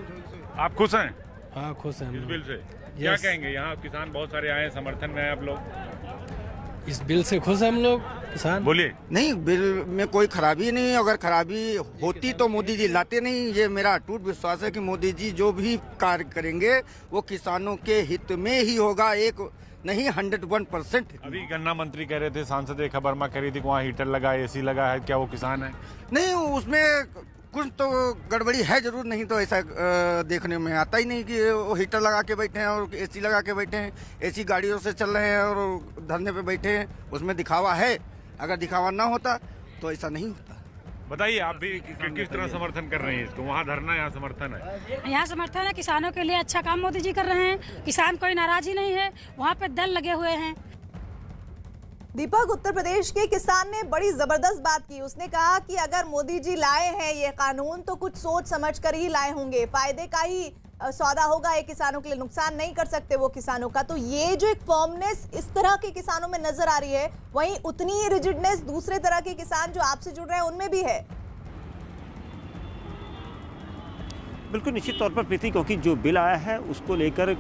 आप खुश हैं? हाँ, खुश हैं इस बिल से। क्या कहेंगे? यहाँ किसान बहुत सारे आए हैं, समर्थन में हैं आप लोग। इस बिल से खुश हैं हम लोग किसान। बोलिए। नहीं, बिल में कोई खराबी नहीं है। अगर खराबी होती तो मोदी जी लाते नहीं। ये मेरा अटूट विश्वास है कि मोदी जी जो भी कार्य करेंगे वो किसानों के हित में ही होगा, एक नहीं 101%। अभी गन्ना मंत्री कह रहे थे, सांसद रेखा वर्मा कह रही थी कि वहाँ हीटर लगा है, एसी लगा है, क्या वो किसान है? नहीं, उसमें कुछ तो गड़बड़ी है जरूर, नहीं तो ऐसा देखने में आता ही नहीं कि वो हीटर लगा के बैठे हैं और एसी लगा के बैठे हैं। एसी गाड़ियों से चल रहे हैं और धरने पे बैठे हैं, उसमें दिखावा है। अगर दिखावा ना होता तो ऐसा नहीं होता। बताइए, आप भी किस तरह समर्थन कर रहे हैं इसको? वहाँ धरना, यहाँ समर्थन है। यहाँ समर्थन है, किसानों के लिए अच्छा काम मोदी जी कर रहे हैं। किसान कोई नाराज ही नहीं है, वहाँ पे दल लगे हुए हैं। दीपक, उत्तर प्रदेश के किसान ने बड़ी जबरदस्त बात की। उसने कहा कि अगर मोदी जी लाए हैं ये कानून तो कुछ सोच समझ कर ही लाए होंगे, फायदे का ही सौदा होगा, ये किसानों के लिए नुकसान नहीं कर सकते वो किसानों का। तो ये जो एक फर्मनेस इस तरह के किसानों में नजर आ रही है, वहीं उतनी ही रिजिडनेस दूसरे तरह के किसान जो आपसे जुड़ रहे हैं उनमें भी है। बिल्कुल निश्चित तौर पर प्रीति, क्योंकि जो बिल आया है उसको लेकर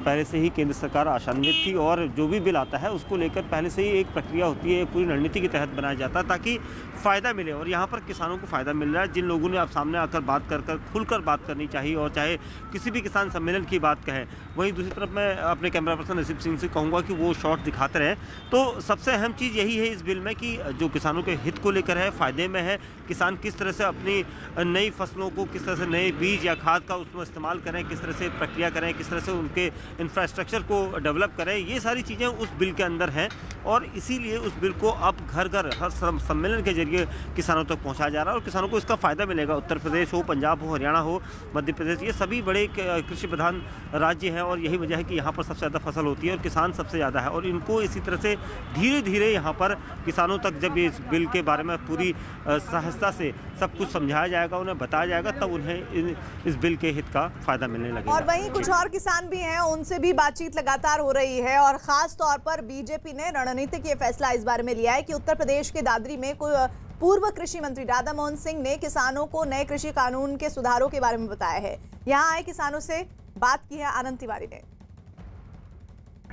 पहले से ही केंद्र सरकार आशान्वित थी और जो भी बिल आता है उसको लेकर पहले से ही एक प्रक्रिया होती है, पूरी रणनीति के तहत बनाया जाता है ताकि फ़ायदा मिले। और यहाँ पर किसानों को फ़ायदा मिल रहा है। जिन लोगों ने आप सामने आकर बात कर खुलकर बात करनी चाहिए और चाहे किसी भी किसान सम्मेलन की बात कहें, वहीं दूसरी तरफ मैं अपने कैमरा पर्सन नसीब सिंह से कहूँगा कि वो शॉर्ट दिखाते रहें। तो सबसे अहम चीज़ यही है इस बिल में कि जो किसानों के हित को लेकर है, फ़ायदे में है। किसान किस तरह से अपनी नई फसलों को, किस तरह से नए बीज या खाद का उसमें इस्तेमाल करें, किस तरह से प्रक्रिया करें, किस तरह से उनके इंफ्रास्ट्रक्चर को डेवलप करें, ये सारी चीज़ें उस बिल के अंदर हैं और इसीलिए उस बिल को अब घर घर हर सम्मेलन के जरिए किसानों तक पहुँचाया जा रहा है और किसानों को इसका फ़ायदा मिलेगा। उत्तर प्रदेश हो, पंजाब हो, हरियाणा हो, मध्य प्रदेश, ये सभी बड़े कृषि प्रधान राज्य हैं और यही वजह है कि यहाँ पर सबसे ज़्यादा फसल होती है और किसान सबसे ज़्यादा है और इनको इसी तरह से धीरे धीरे यहाँ पर किसानों तक जब इस बिल के बारे में पूरी सहजता से सब कुछ समझाया जाएगा, उन्हें बताया जाएगा, तब उन्हें इस बिल के हित का फायदा मिलने लगेगा। और वहीं कुछ और किसान भी हैं, उनसे भी बातचीत लगातार हो रही है और खास तौर पर बीजेपी ने रणनीतिक ये फैसला इस बारे में लिया है कि उत्तर प्रदेश के दादरी में कोई पूर्व कृषि मंत्री राधा मोहन सिंह ने किसानों को नए कृषि कानून के सुधारों के बारे में बताया है। यहाँ आए किसानों से बात की है आनंद तिवारी ने।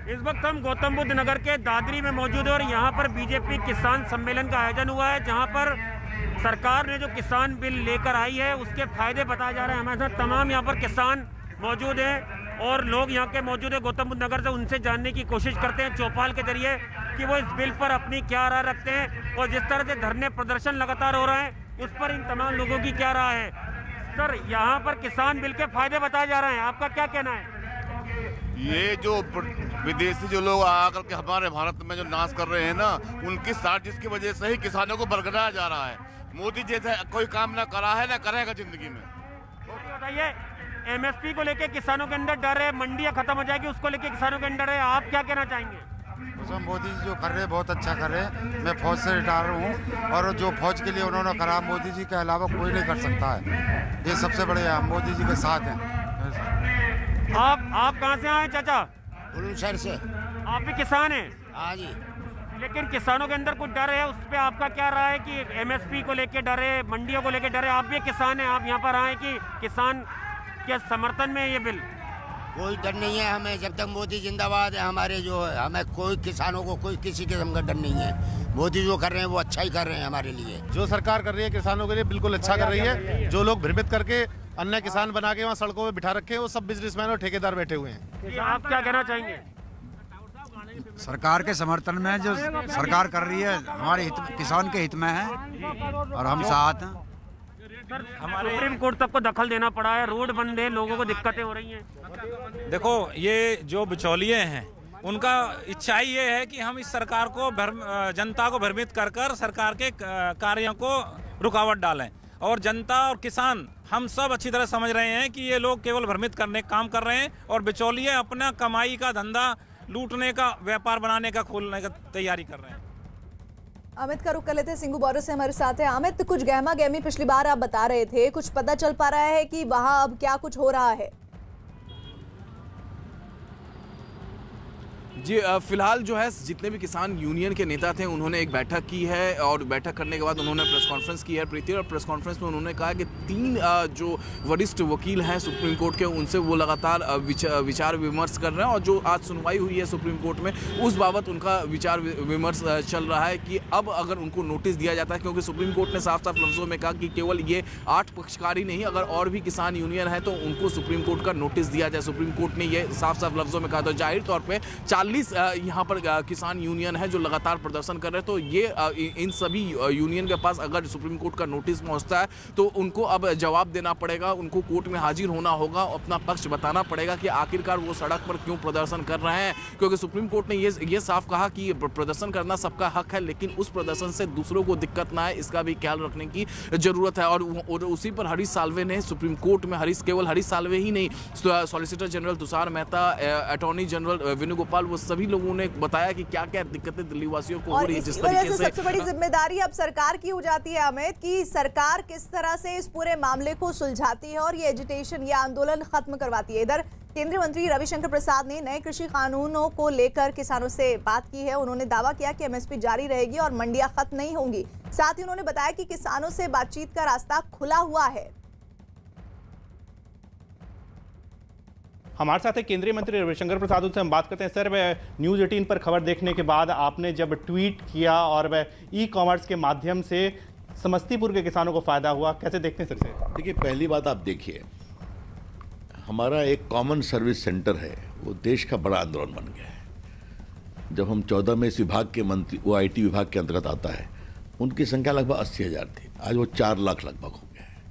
इस वक्त हम गौतम बुद्ध नगर के दादरी में मौजूद है और यहाँ पर बीजेपी किसान सम्मेलन का आयोजन हुआ है, जहाँ पर सरकार ने जो किसान बिल लेकर आई है उसके फायदे बताए जा रहे हैं। हमारे साथ तमाम यहाँ पर किसान मौजूद हैं और लोग यहाँ के मौजूद है गौतम बुद्ध नगर से, उनसे जानने की कोशिश करते हैं चौपाल के जरिए कि वो इस बिल पर अपनी क्या राय रखते हैं और जिस तरह से धरने प्रदर्शन लगातार हो रहे हैं उस पर इन तमाम लोगों की क्या राय है। सर, यहाँ पर किसान बिल के फायदे बताए जा रहे हैं, आपका क्या कहना है? ये जो विदेशी जो लोग आकर के हमारे भारत में जो नाश कर रहे हैं ना, उनकी साजिश की वजह से ही किसानों को बरगलाया जा रहा है। मोदी जैसा कोई काम ना करा है ना करेगा जिंदगी में। बताइए, एमएसपी को लेके किसानों के अंदर डर है, मंडियां खत्म हो जाएगी उसको लेके किसानों के अंदर है, आप क्या कहना चाहेंगे? मोदी जी जो कर रहे हैं बहुत अच्छा कर रहे हैं। मैं फौज से रिटायर हूँ और जो फौज के लिए उन्होंने करा मोदी जी के अलावा कोई नहीं कर सकता है। ये सबसे बड़े मोदी जी के साथ हैं। आप कहाँ से आए चाचा? बुलंदशहर से। आप भी किसान हैं? हाँ जी। लेकिन किसानों के अंदर कुछ डर है, उस पर आपका क्या राय है कि एमएसपी को लेके डर है, मंडियों को लेके डर है? आप भी किसान हैं, आप यहाँ पर आए कि किसान के समर्थन में ये बिल? कोई डर नहीं है हमें, जब तक मोदी जिंदाबाद है हमारे जो है, हमें कोई किसानों को कोई किसी किस्म का डर नहीं है। मोदी जो कर रहे हैं वो अच्छा ही कर रहे हैं हमारे लिए। जो सरकार कर रही है किसानों के लिए बिल्कुल अच्छा कर रही है। जो लोग भ्रमित करके अन्य किसान बना के वहाँ सड़कों पे बिठा रखे हैं वो सब बिजनेसमैन और ठेकेदार बैठे हुए हैं। आप क्या कहना चाहेंगे? सरकार के समर्थन में जो सरकार कर रही है हमारे हित, किसान के हित में है और हम साथ हैं। हमारे सुप्रीम कोर्ट तक को दखल देना पड़ा है, रोड बंद है, लोगों को दिक्कतें हो रही हैं। देखो, ये जो बिचौलिए हैं उनका इच्छा ही ये है कि हम इस सरकार को जनता को भ्रमित कर कर सरकार के कार्यों को रुकावट डालें और जनता और किसान हम सब अच्छी तरह समझ रहे हैं कि ये लोग केवल भ्रमित करने काम कर रहे हैं और बिचौलिए अपना कमाई का धंधा लूटने का व्यापार बनाने का खोलने का तैयारी कर रहे हैं। अमित का रुख कर लेते हैं, सिंगू बौरस से हमारे साथ है। अमित, कुछ गहमा गहमी पिछली बार आप बता रहे थे, कुछ पता चल पा रहा है कि वहां अब क्या कुछ हो रहा है? जी, फिलहाल जो है जितने भी किसान यूनियन के नेता थे उन्होंने एक बैठक की है और बैठक करने के बाद उन्होंने प्रेस कॉन्फ्रेंस की है प्रीति, और प्रेस कॉन्फ्रेंस में उन्होंने कहा कि 3 जो वरिष्ठ वकील हैं सुप्रीम कोर्ट के उनसे वो लगातार विचार विमर्श कर रहे हैं और जो आज सुनवाई हुई है सुप्रीम कोर्ट में उस बाबत उनका विचार विमर्श चल रहा है कि अब अगर उनको नोटिस दिया जाता है, क्योंकि सुप्रीम कोर्ट ने साफ साफ लफ्ज़ों में कहा कि केवल ये 8 पक्षकार ही नहीं, अगर और भी किसान यूनियन है तो उनको सुप्रीम कोर्ट का नोटिस दिया जाए। सुप्रीम कोर्ट ने ये साफ साफ लफ्ज़ों में कहा, तो जाहिर तौर पर 40 यहाँ पर किसान यूनियन है जो लगातार प्रदर्शन कर रहे हैं, तो ये इन सभी यूनियन के पास अगर सुप्रीम कोर्ट का नोटिस पहुंचता है तो उनको अब जवाब देना पड़ेगा, उनको कोर्ट में हाजिर होना होगा, अपना पक्ष बताना पड़ेगा कि आखिरकार वो सड़क पर क्यों प्रदर्शन कर रहे हैं, क्योंकि सुप्रीम कोर्ट ने ये साफ कहा कि प्रदर्शन करना सबका हक है, लेकिन उस प्रदर्शन से दूसरों को दिक्कत ना आए इसका भी ख्याल रखने की जरूरत है। और उसी पर हरीश साल्वे ने सुप्रीम कोर्ट में केवल हरीश साल्वे ही नहीं, solicitor general Tushar Mehta, attorney general Venugopal, वो सभी लोगों ने बताया कि क्या क्या दिक्कतें दिल्ली वासियों को हो रही है। जिस तरीके से सबसे बड़ी जिम्मेदारी अब सरकार की हो जाती है अमित, कि सरकार किस तरह से इस पूरे मामले को सुलझाती है और ये एजिटेशन, ये आंदोलन खत्म करवाती है। इधर केंद्रीय मंत्री रविशंकर प्रसाद ने नए कृषि कानूनों को लेकर किसानों से बात की है। उन्होंने दावा किया कि एमएसपी जारी रहेगी और मंडियां खत्म नहीं होंगी। साथ ही उन्होंने बताया कि किसानों से बातचीत का रास्ता खुला हुआ है। हमारे साथ है केंद्रीय मंत्री रविशंकर प्रसाद, उनसे हम बात करते हैं। सर, न्यूज़ 18 पर खबर देखने के बाद आपने जब ट्वीट किया और वह ई-कॉमर्स के माध्यम से समस्तीपुर के किसानों को फायदा हुआ, कैसे देखते हैं सर से? देखिए, पहली बात आप देखिए, हमारा एक कॉमन सर्विस सेंटर है, वो देश का बड़ा आंदोलन बन गया है। जब हम 14 में इस विभाग के मंत्री, वो IT विभाग के अंतर्गत आता है, उनकी संख्या लगभग 80,000 थी, आज वो 4 लाख लगभग हो गया है।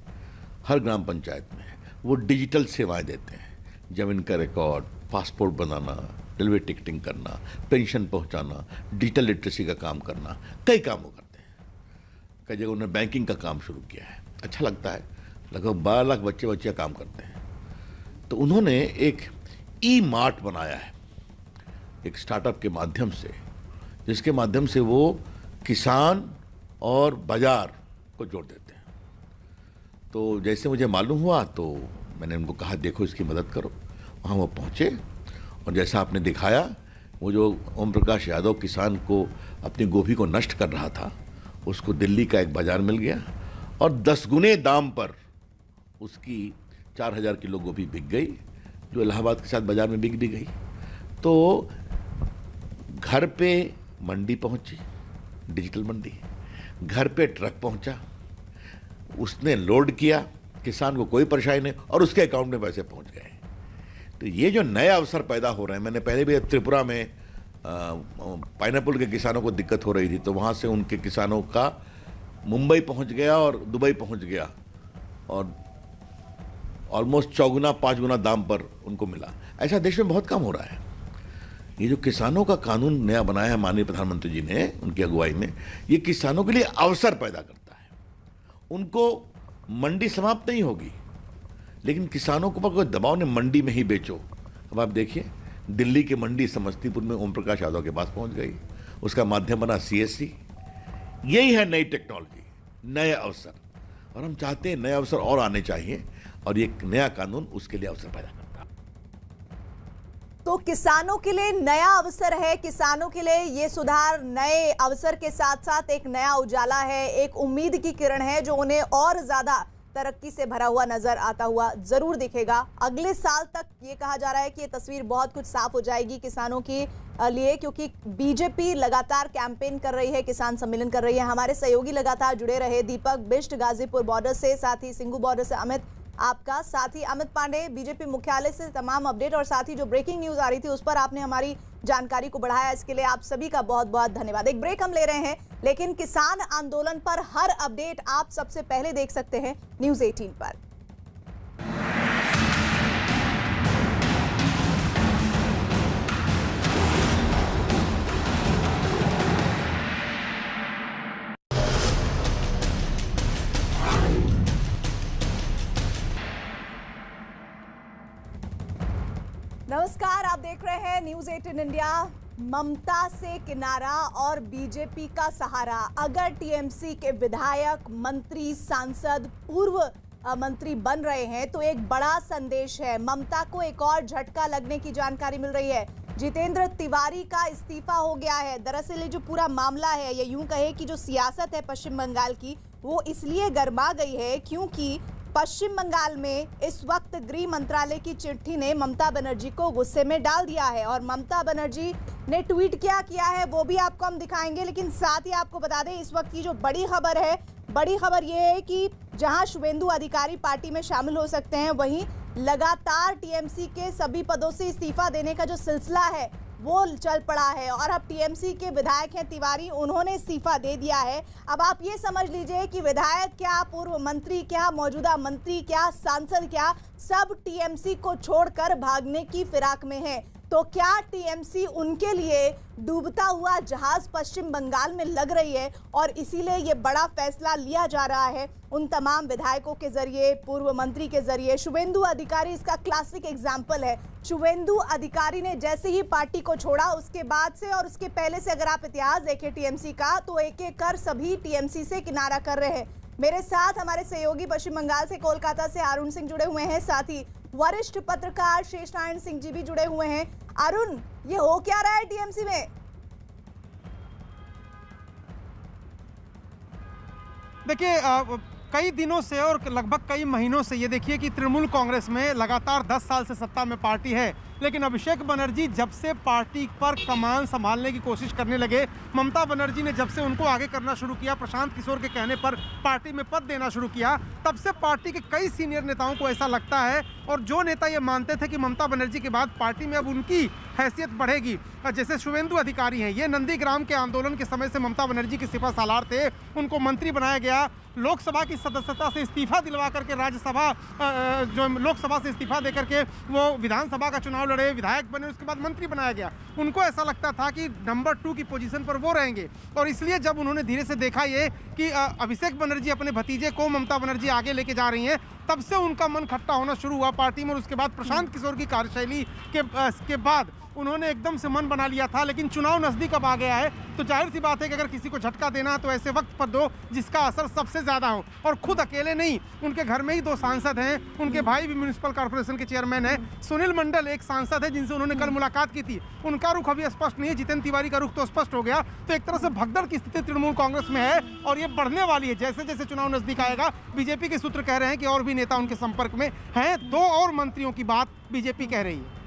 हर ग्राम पंचायत में वो डिजिटल सेवाएं देते हैं, जमीन का रिकॉर्ड, पासपोर्ट बनाना, रेलवे टिकटिंग करना, पेंशन पहुंचाना, डिजिटल लिटरेसी का काम करना, कई काम वो करते हैं। कई जगह उन्होंने बैंकिंग का काम शुरू किया है, अच्छा लगता है। लगभग 12 लाख बच्चे काम करते हैं। तो उन्होंने एक ई-मार्ट बनाया है एक स्टार्टअप के माध्यम से, जिसके माध्यम से वो किसान और बाजार को जोड़ देते हैं। तो जैसे मुझे मालूम हुआ तो मैंने उनको कहा देखो इसकी मदद करो। वहाँ वो पहुँचे और जैसा आपने दिखाया, वो जो ओम प्रकाश यादव किसान को अपनी गोभी को नष्ट कर रहा था, उसको दिल्ली का एक बाजार मिल गया और 10 गुने दाम पर उसकी 4000 किलो गोभी बिक गई, जो इलाहाबाद के साथ बाजार में बिक भी गई। तो घर पे मंडी पहुंची, डिजिटल मंडी, घर पे ट्रक पहुंचा, उसने लोड किया, किसान को कोई परेशानी नहीं और उसके अकाउंट में पैसे पहुंच गए। तो ये जो नए अवसर पैदा हो रहे हैं, मैंने पहले भी त्रिपुरा में पाइनएप्पल के किसानों को दिक्कत हो रही थी, तो वहाँ से उनके किसानों का मुंबई पहुँच गया और दुबई पहुँच गया और ऑलमोस्ट 4 गुना 5 गुना दाम पर उनको मिला। ऐसा देश में बहुत काम हो रहा है। ये जो किसानों का कानून नया बनाया है माननीय प्रधानमंत्री जी ने, उनकी अगुवाई में, ये किसानों के लिए अवसर पैदा करता है। उनको मंडी समाप्त नहीं होगी, लेकिन किसानों के ऊपर कोई दबाव नहीं, मंडी में ही बेचो। अब आप देखिए दिल्ली की मंडी समस्तीपुर में ओम प्रकाश यादव के पास पहुंच गई, उसका माध्यम बना CSC। यही है नई टेक्नोलॉजी, नए अवसर, और हम चाहते हैं नए अवसर और आने चाहिए और ये नया कानून उसके लिए अवसर पैदा करता है। तो किसानों के लिए नया अवसर है, किसानों के लिए ये सुधार नए अवसर के साथ साथ एक नया उजाला है, एक उम्मीद की किरण है जो उन्हें और ज्यादा तरक्की से भरा हुआ नजर आता हुआ जरूर दिखेगा। अगले साल तक ये कहा जा रहा है कि ये तस्वीर बहुत कुछ साफ हो जाएगी किसानों के लिए, क्योंकि बीजेपी लगातार कैंपेन कर रही है, किसान सम्मेलन कर रही है। हमारे सहयोगी लगातार जुड़े रहे, दीपक बिष्ट गाजीपुर बॉर्डर से, साथ ही सिंगू बॉर्डर से अमित आपका, साथ ही अमित पांडे बीजेपी मुख्यालय से तमाम अपडेट और साथ ही जो ब्रेकिंग न्यूज आ रही थी उस पर आपने हमारी जानकारी को बढ़ाया, इसके लिए आप सभी का बहुत बहुत धन्यवाद। एक ब्रेक हम ले रहे हैं, लेकिन किसान आंदोलन पर हर अपडेट आप सबसे पहले देख सकते हैं न्यूज़ 18 पर। नमस्कार, आप देख रहे हैं न्यूज़ 18 इंडिया। ममता से किनारा और बीजेपी का सहारा। अगर टीएमसी के विधायक, मंत्री, सांसद, पूर्व मंत्री बन रहे हैं तो एक बड़ा संदेश है। ममता को एक और झटका लगने की जानकारी मिल रही है। जितेंद्र तिवारी का इस्तीफा हो गया है। दरअसल ये जो पूरा मामला है, ये यूं कहे कि जो सियासत है पश्चिम बंगाल की, वो इसलिए गर्मा गई है क्योंकि पश्चिम बंगाल में इस वक्त गृह मंत्रालय की चिट्ठी ने ममता बनर्जी को गुस्से में डाल दिया है और ममता बनर्जी ने ट्वीट क्या किया है वो भी आपको हम दिखाएंगे। लेकिन साथ ही आपको बता दें, इस वक्त की जो बड़ी खबर है, बड़ी खबर ये है कि जहां शुभेंदु अधिकारी पार्टी में शामिल हो सकते हैं, वहीं लगातार टीएमसी के सभी पदों से इस्तीफा देने का जो सिलसिला है वो चल पड़ा है और अब टीएमसी के विधायक हैं तिवारी, उन्होंने इस्तीफा दे दिया है। अब आप ये समझ लीजिए कि विधायक क्या, पूर्व मंत्री क्या, मौजूदा मंत्री क्या, सांसद क्या, सब टीएमसी को छोड़कर भागने की फिराक में है। तो क्या टीएमसी उनके लिए डूबता हुआ जहाज पश्चिम बंगाल में लग रही है और इसीलिए ये बड़ा फैसला लिया जा रहा है उन तमाम विधायकों के जरिए, पूर्व मंत्री के जरिए। शुभेंदु अधिकारी इसका क्लासिक एग्जाम्पल है। शुभेंदु अधिकारी ने जैसे ही पार्टी को छोड़ा, उसके बाद से और उसके पहले से अगर आप इतिहास देखें टीएमसी का, तो एक एक कर सभी टीएमसी से किनारा कर रहे हैं। मेरे साथ हमारे सहयोगी पश्चिम बंगाल से कोलकाता से अरुण सिंह जुड़े हुए हैं, साथ ही वरिष्ठ पत्रकार शेष नारायण सिंह जी भी जुड़े हुए हैं। अरुण, ये हो क्या रहा है टीएमसी में? देखिए, कई दिनों से और लगभग कई महीनों से ये देखिए कि तृणमूल कांग्रेस में लगातार 10 साल से सत्ता में पार्टी है, लेकिन अभिषेक बनर्जी जब से पार्टी पर कमान संभालने की कोशिश करने लगे, ममता बनर्जी ने जब से उनको आगे करना शुरू किया, प्रशांत किशोर के कहने पर पार्टी में पद देना शुरू किया, तब से पार्टी के कई सीनियर नेताओं को ऐसा लगता है, और जो नेता ये मानते थे कि ममता बनर्जी के बाद पार्टी में अब उनकी हैसियत बढ़ेगी, जैसे शुभेंदु अधिकारी हैं, ये नंदीग्राम के आंदोलन के समय से ममता बनर्जी के सिपा सालार थे, उनको मंत्री बनाया गया लोकसभा की सदस्यता से इस्तीफा दिलवा करके राज्यसभा जो लोकसभा से इस्तीफा दे करके वो विधानसभा का चुनाव लड़े, विधायक बने, उसके बाद मंत्री बनाया गया। उनको ऐसा लगता था कि नंबर 2 की पोजीशन पर वो रहेंगे और इसलिए जब उन्होंने धीरे से देखा ये कि अभिषेक बनर्जी अपने भतीजे को ममता बनर्जी आगे लेके जा रही हैं, तब से उनका मन खट्टा होना शुरू हुआ पार्टी में। और उसके बाद प्रशांत किशोर की कार्यशैली के बाद उन्होंने एकदम से मन बना लिया था। लेकिन चुनाव नजदीक अब आ गया है तो जाहिर सी बात है कि अगर किसी को झटका देना तो ऐसे वक्त पर दो जिसका असर सबसे ज्यादा हो। और खुद अकेले नहीं, उनके घर में ही 2 सांसद हैं, उनके भाई भी म्युनिसिपल कॉर्पोरेशन के चेयरमैन हैं। सुनील मंडल एक सांसद है जिनसे उन्होंने कल मुलाकात की थी, उनका रुख अभी स्पष्ट नहीं है। जितेंद्र तिवारी का रुख तो स्पष्ट हो गया। तो एक तरह से भगदड़ की स्थिति तृणमूल कांग्रेस में है और ये बढ़ने वाली है। जैसे जैसे चुनाव नजदीक आएगा, बीजेपी के सूत्र कह रहे हैं कि और भी नेता उनके संपर्क में हैं। 2 और मंत्रियों की बात बीजेपी कह रही है।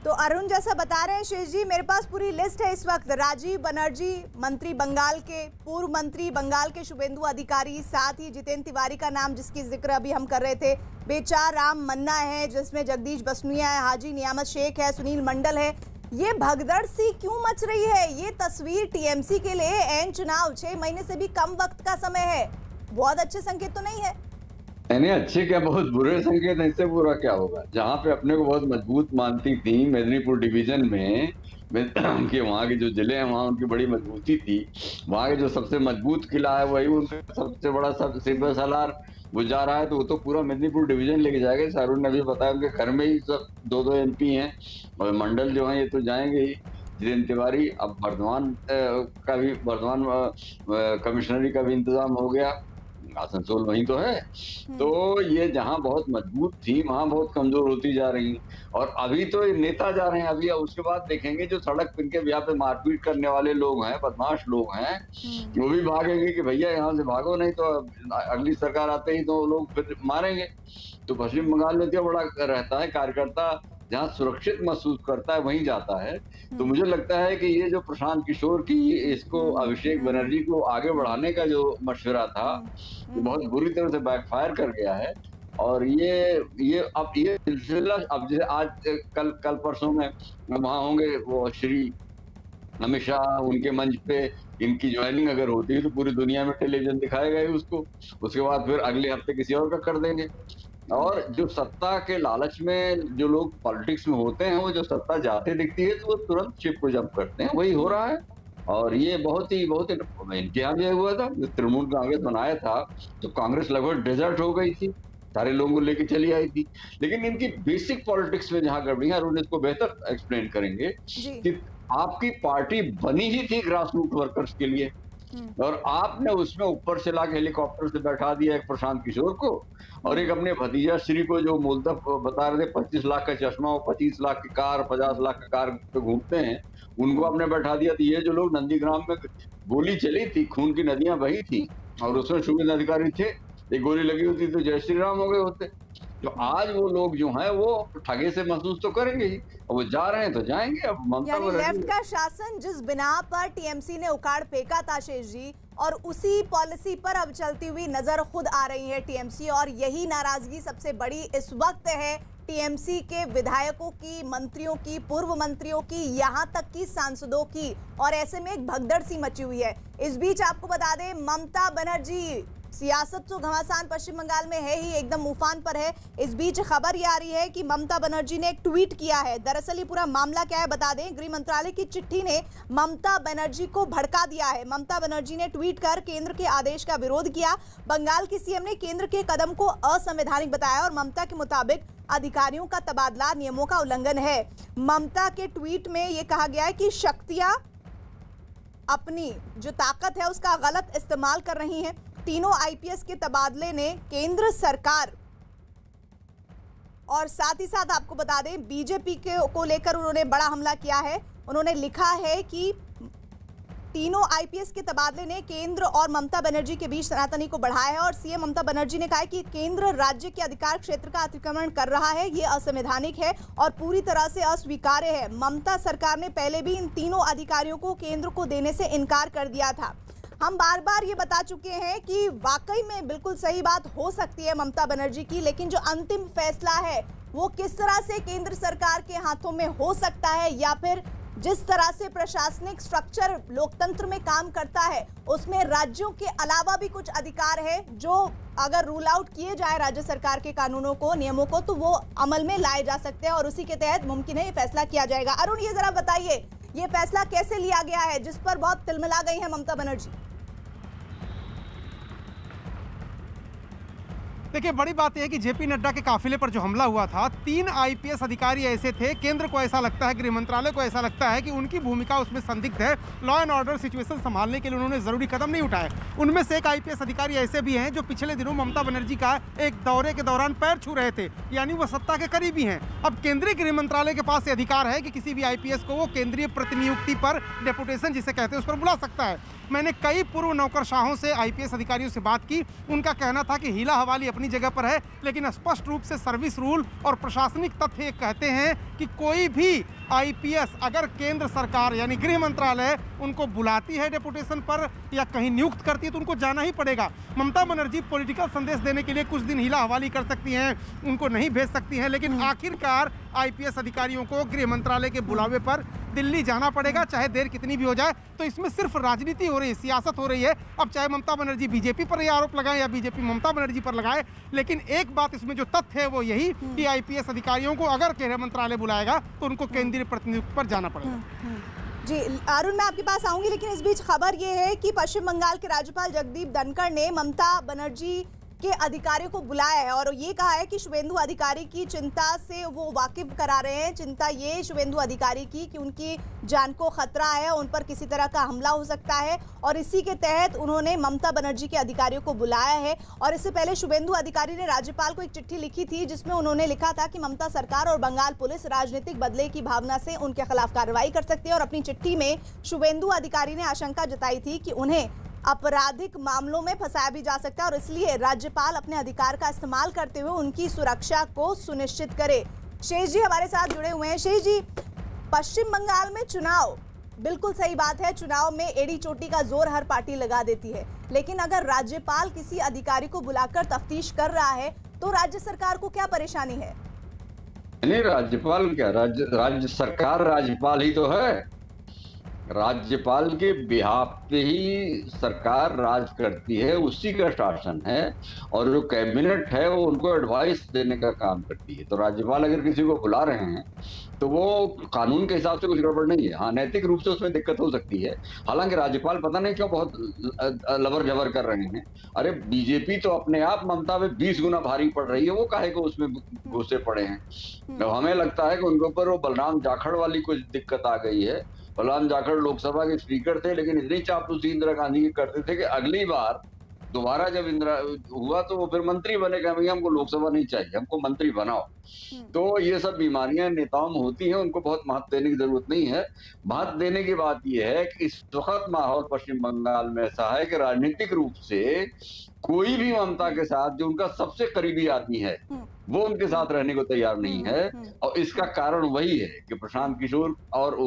तो अरुण जैसा बता रहे हैं शेष जी, मेरे पास पूरी लिस्ट है इस वक्त। राजीव बनर्जी मंत्री बंगाल के, पूर्व मंत्री बंगाल के शुभेंदु अधिकारी, साथ ही जितेंद्र तिवारी का नाम जिसकी जिक्र अभी हम कर रहे थे, बेचार राम मन्ना है जिसमें जगदीश बसनुया है, हाजी नियामत शेख है, सुनील मंडल है। ये भगदड़ सी क्यों मच रही है? ये तस्वीर टीएमसी के लिए एन चुनाव 6 महीने से भी कम वक्त का समय है, बहुत अच्छे संकेत तो नहीं है। नहीं, अच्छे क्या बहुत बुरे संकेत हैं। इससे बुरा क्या होगा? जहाँ पे अपने को बहुत मजबूत मानती थी मेदिनीपुर डिवीजन में कि वहाँ के जो जिले हैं वहाँ उनकी बड़ी मजबूती थी, वहाँ के जो सबसे मजबूत किला है वही उनका सबसे बड़ा सिपह सालार वो जा रहा है, तो वो तो पूरा मेदिनीपुर डिवीजन लेके जाएगा। शाहरुख ने भी बताया उनके घर में ही सब 2-2 MP हैं और मंडल जो है ये तो जाएंगे ही। जितेंद्र तिवारी, अब बर्धमान कमिश्नरी का भी इंतजाम हो गया, आसनसोल वहीं तो है। तो ये जहां बहुत मजबूत थी वहां बहुत कमजोर होती जा रही। और अभी तो नेता जा रहे हैं, अभी उसके बाद देखेंगे जो सड़क पे यहाँ पे मारपीट करने वाले लोग हैं, बदमाश लोग हैं, वो भी भागेंगे कि भैया यहाँ से भागो, नहीं तो अगली सरकार आते ही तो लोग फिर मारेंगे। तो पश्चिम बंगाल में क्या बड़ा रहता है, कार्यकर्ता जहाँ सुरक्षित महसूस करता है वहीं जाता है। तो मुझे लगता है कि ये जो प्रशांत किशोर की इसको अभिषेक बनर्जी को आगे बढ़ाने का जो मशवरा था वो बहुत बुरी तरह से बैकफायर कर गया है। और ये अब ये सिलसिला अब जैसे आज कल परसों में वहाँ होंगे वो श्री अमित शाह, उनके मंच पे इनकी ज्वाइनिंग अगर होती है तो पूरी दुनिया में टेलीविजन दिखाएगा ही उसको। उसके बाद फिर अगले हफ्ते किसी और का कर देंगे। और जो सत्ता के लालच में जो लोग पॉलिटिक्स में होते हैं, वो जो सत्ता जाते दिखती है तो वो तुरंत शिप को जब्त करते हैं, वही हो रहा है। और ये बहुत ही इनके यहाँ भी हुआ था। जो तृणमूल कांग्रेस बनाया था तो कांग्रेस लगभग डेजर्ट हो गई थी, सारे लोगों को लेके चली आई थी। लेकिन इनकी बेसिक पॉलिटिक्स में जहाँ गड़बड़ी है, अरुण इसको बेहतर एक्सप्लेन करेंगे कि आपकी पार्टी बनी ही थी ग्रास रूट वर्कर्स के लिए, और आपने उसमें ऊपर से लाके हेलीकॉप्टर से बैठा दिया एक प्रशांत किशोर को और एक अपने भतीजा श्री को, जो मूलतः बता रहे थे 25 लाख का चश्मा और 25 लाख की कार, 50 लाख की कार पे घूमते हैं, उनको आपने बैठा दिया। तो ये जो लोग नंदीग्राम में गोली चली थी, खून की नदियां बही थी और उसमें शुभेंदु अधिकारी थे, एक गोली लगी होती तो जय श्री राम हो गए होते। तो आज वो लोग जो हैं वो ठगे से महसूस तो करेंगे ही, और वो जा रहे हैं तो जाएंगे। अब ममता लेफ्ट का शासन जिस बिना पर टीएमसी ने उखाड़ फेंका था शेष जी, और उसी पॉलिसी पर अब चलती हुई नजर खुद आ रही है टीएमसी। और यही नाराजगी सबसे बड़ी इस वक्त है टीएमसी के विधायकों की, मंत्रियों की, पूर्व मंत्रियों की, यहाँ तक कि सांसदों की। और ऐसे में एक भगदड़ सी मची हुई है। इस बीच आपको बता दें, ममता बनर्जी, सियासत तो घमासान पश्चिम बंगाल में है ही, एकदम उफान पर है। इस बीच खबर ये आ रही है कि ममता बनर्जी ने एक ट्वीट किया है। दरअसल ये पूरा मामला क्या है बता दें। गृह मंत्रालय की चिट्ठी ने ममता बनर्जी को भड़का दिया है। ममता बनर्जी ने ट्वीट कर केंद्र के आदेश का विरोध किया। बंगाल की सीएम ने केंद्र के कदम को असंवैधानिक बताया और ममता के मुताबिक अधिकारियों का तबादला नियमों का उल्लंघन है। ममता के ट्वीट में ये कहा गया है कि शक्तियां अपनी जो ताकत है उसका गलत इस्तेमाल कर रही हैं। तीनों आईपीएस के तबादले ने केंद्र सरकार, और साथ ही साथ आपको बता दें बीजेपी को लेकर उन्होंने बड़ा हमला किया है। उन्होंने लिखा है कि तीनों आईपीएस के तबादले ने केंद्र और ममता बनर्जी के बीच सनातनी को बढ़ाया है। और सीएम ममता बनर्जी ने कहा है कि केंद्र राज्य के अधिकार क्षेत्र का अतिक्रमण कर रहा है, ये असंवैधानिक है और पूरी तरह से अस्वीकार्य है। ममता सरकार ने पहले भी इन तीनों अधिकारियों को केंद्र को देने से इनकार कर दिया था। हम बार बार ये बता चुके हैं कि वाकई में बिल्कुल सही बात हो सकती है ममता बनर्जी की, लेकिन जो अंतिम फैसला है वो किस तरह से केंद्र सरकार के हाथों में हो सकता है या फिर जिस तरह से प्रशासनिक स्ट्रक्चर लोकतंत्र में काम करता है उसमें राज्यों के अलावा भी कुछ अधिकार है जो अगर रूल आउट किए जाए राज्य सरकार के कानूनों को, नियमों को, तो वो अमल में लाए जा सकते हैं और उसी के तहत मुमकिन है ये फैसला किया जाएगा। अरुण, ये जरा बताइए ये फैसला कैसे लिया गया है जिस पर बहुत तिलमिला गई है ममता बनर्जी? देखिए, बड़ी बात यह है कि जेपी नड्डा के काफिले पर जो हमला हुआ था, 3 आईपीएस अधिकारी ऐसे थे, केंद्र को ऐसा लगता है, गृह मंत्रालय को ऐसा लगता है कि उनकी भूमिका उसमें संदिग्ध है, लॉ एंड ऑर्डर सिचुएशन संभालने के लिए उन्होंने जरूरी कदम नहीं उठाए। उनमें से एक आईपीएस अधिकारी ऐसे भी हैं जो पिछले दिनों ममता बनर्जी का एक दौरे के दौरान पैर छू रहे थे, यानी वो सत्ता के करीबी हैं। अब केंद्रीय गृह मंत्रालय के पास अधिकार है कि किसी भी आईपीएस को वो केंद्रीय प्रतिनियुक्ति पर, डेपुटेशन जिसे कहते हैं, उस पर बुला सकता है। मैंने कई पूर्व नौकरशाहों से, आईपीएस अधिकारियों से बात की, उनका कहना था कि हीला हवाली अपनी जगह पर है, लेकिन स्पष्ट रूप से सर्विस रूल और प्रशासनिक तथ्य कहते हैं कि कोई भी आईपीएस अगर केंद्र सरकार यानी गृह मंत्रालय उनको बुलाती है डेपुटेशन पर या कहीं नियुक्त करती है तो उनको जाना ही पड़ेगा। ममता बनर्जी पॉलिटिकल संदेश देने के लिए कुछ दिन हीला हवाली कर सकती हैं, उनको नहीं भेज सकती हैं, लेकिन आखिरकार आईपीएस अधिकारियों को गृह मंत्रालय के बुलावे पर दिल्ली जाना पड़ेगा, चाहे देर कितनी भी हो जाए। तो इसमें सिर्फ राजनीति हो रही है, सियासत हो रही है। अब चाहे ममता बनर्जी बीजेपी पर यह आरोप लगाए या बीजेपी ममता बनर्जी पर लगाए, लेकिन एक बात इसमें जो तथ्य है वो यही कि आईपीएस अधिकारियों को अगर गृह मंत्रालय बुलाएगा तो उनको केंद्रीय प्रतिनियुक्ति पर जाना पड़ेगा। जी अरुण, मैं आपके पास आऊंगी, लेकिन इस बीच खबर ये है कि पश्चिम बंगाल के राज्यपाल जगदीप धनखड़ ने ममता बनर्जी के अधिकारियों को बुलाया है और ये कहा है कि शुभेंदु अधिकारी की चिंता से वो वाकिफ करा रहे हैं। चिंता ये शुभेंदु अधिकारी की कि उनकी जान को खतरा है, उन पर किसी तरह का हमला हो सकता है और इसी के तहत उन्होंने ममता बनर्जी के अधिकारियों को बुलाया है। और इससे पहले शुभेंदु अधिकारी ने राज्यपाल को एक चिट्ठी लिखी थी जिसमें उन्होंने लिखा था कि ममता सरकार और बंगाल पुलिस राजनीतिक बदले की भावना से उनके खिलाफ कार्रवाई कर सकती है। और अपनी चिट्ठी में शुभेंदु अधिकारी ने आशंका जताई थी कि उन्हें आपराधिक मामलों में फंसाया भी जा सकता है और इसलिए राज्यपाल अपने अधिकार का इस्तेमाल करते हुए उनकी सुरक्षा को सुनिश्चित करे। शेष जी हमारे साथ जुड़े हुए हैं। शेष जी, पश्चिम बंगाल में चुनाव, बिल्कुल सही बात है, चुनाव में एड़ी चोटी का जोर हर पार्टी लगा देती है, लेकिन अगर राज्यपाल किसी अधिकारी को बुलाकर तफ्तीश कर रहा है तो राज्य सरकार को क्या परेशानी है? नहीं, राज्यपाल क्या, राज्य सरकार राज्यपाल ही तो है। राज्यपाल के बिहाफ पे ही सरकार राज करती है, उसी का शासन है और जो कैबिनेट है वो उनको एडवाइस देने का काम करती है। तो राज्यपाल अगर किसी को बुला रहे हैं तो वो कानून के हिसाब से कुछ गड़बड़ नहीं है। हाँ, नैतिक रूप से उसमें दिक्कत हो सकती है। हालांकि राज्यपाल पता नहीं क्यों बहुत लबर जबर कर रहे हैं। अरे बीजेपी तो अपने आप ममता में 20 गुना भारी पड़ रही है, वो काहे को उसमें घुसे पड़े हैं। तो हमें लगता है कि उनके ऊपर वो बलराम जाखड़ वाली कुछ दिक्कत आ गई है। बलराम जाखड़ लोकसभा के स्पीकर थे, लेकिन इतनी चापलूसी इंदिरा गांधी की करते थे कि अगली बार दोबारा जब इंदिरा हुआ तो वो फिर मंत्री बने, कहा भैया हमको लोकसभा नहीं चाहिए, हमको मंत्री बनाओ। तो ये सब बीमारियां नेताओं में होती हैं, उनको बहुत महत्व देने की जरूरत नहीं है। महत्व देने की बात यह है कि इस वक्त माहौल पश्चिम बंगाल में ऐसा है कि राजनीतिक रूप से कोई भी ममता के साथ, जो उनका सबसे करीबी आदमी है, वो उनके साथ रहने को तैयार नहीं है। और इसका कारण वही है कि प्रशांत किशोर और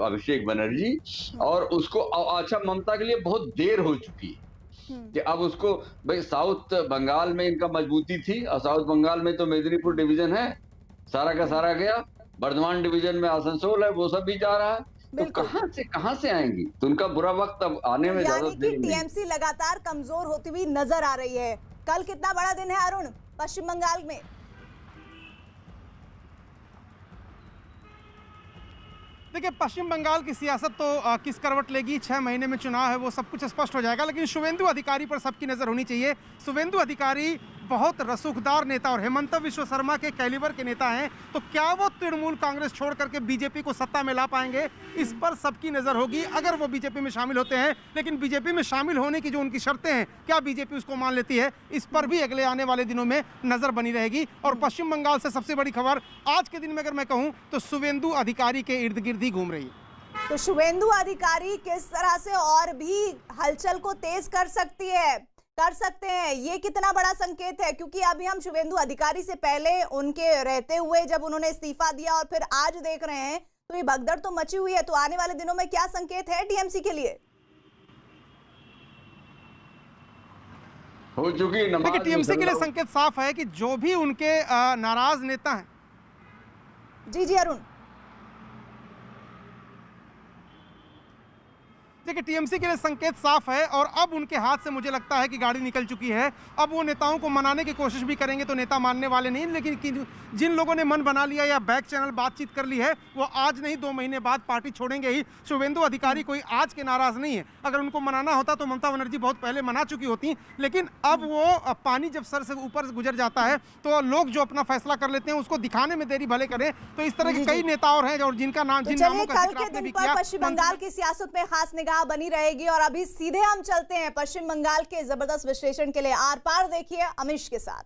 अभिषेक बनर्जी, और उसको अच्छा ममता के लिए बहुत देर हो चुकी है कि अब उसको, भाई साउथ बंगाल में इनका मजबूती थी और साउथ बंगाल में तो मेदिनीपुर डिवीजन है, सारा का सारा गया, बर्धमान डिवीजन में आसनसोल है, वो सब भी जा रहा है। तो कहां से आएंगी? तो उनका बुरा वक्त अब आने में ज्यादा देर नहीं। टीएमसी लगातार कमजोर होती हुई नजर आ रही है। कल कितना बड़ा दिन है अरुण पश्चिम बंगाल में? देखिए, पश्चिम बंगाल की सियासत तो किस करवट लेगी, 6 महीने में चुनाव है, वो सब कुछ स्पष्ट हो जाएगा। लेकिन शुभेंदु अधिकारी पर सबकी नजर होनी चाहिए। शुभेंदु अधिकारी बहुत रसूखदार नेता और हेमंत बिश्व शर्मा के कैलिबर के नेता हैं, तो क्या वो तृणमूल कांग्रेस छोड़ करके बीजेपी को सत्ता में ला पाएंगे, इस पर सबकी नजर होगी अगर वो बीजेपी में शामिल होते हैं। लेकिन बीजेपी में शामिल होने की जो उनकी शर्तें हैं, क्या बीजेपी उसको मान लेती है, इस पर भी अगले आने वाले दिनों में नजर बनी रहेगी। और पश्चिम बंगाल से सबसे बड़ी खबर आज के दिन में अगर मैं कहूँ तो शुभेंदु अधिकारी के इर्द गिर्द ही घूम रही है। तो शुभेंदु अधिकारी किस तरह से और भी हलचल को तेज कर सकते हैं, ये कितना बड़ा संकेत है? क्योंकि अभी हम शुभेंदु अधिकारी से पहले उनके रहते हुए जब उन्होंने इस्तीफा दिया और फिर आज देख रहे हैं तो ये भगदड़ तो मची हुई है। तो आने वाले दिनों में क्या संकेत है टीएमसी के लिए? हो चुकी देखिए, टीएमसी के लिए संकेत साफ है कि जो भी उनके नाराज नेता हैं। जी अरुण, देखिए टीएमसी के लिए संकेत साफ है और अब उनके हाथ से मुझे लगता है कि गाड़ी निकल चुकी है। अब वो नेताओं को मनाने की कोशिश भी करेंगे तो नेता मानने वाले नहीं, लेकिन जिन लोगों ने मन बना लिया या बैक चैनल बातचीत कर ली है वो आज नहीं 2 महीने बाद पार्टी छोड़ेंगे ही। शुभेंदु अधिकारी कोई आज के नाराज नहीं है, अगर उनको मनाना होता तो ममता बनर्जी बहुत पहले मना चुकी होती, लेकिन अब वो पानी जब सर से ऊपर गुजर जाता है तो लोग जो अपना फैसला कर लेते हैं उसको दिखाने में देरी भले करें। तो इस तरह के कई नेता और हैं और जिनका नाम तो चलिए कल के दिन पर पश्चिम बंगाल की सियासत में खास निगाह बनी रहेगी। और अभी सीधे हम चलते हैं पश्चिम बंगाल के जबरदस्त विश्लेषण के लिए। आर पार देखिए अमीश के साथ।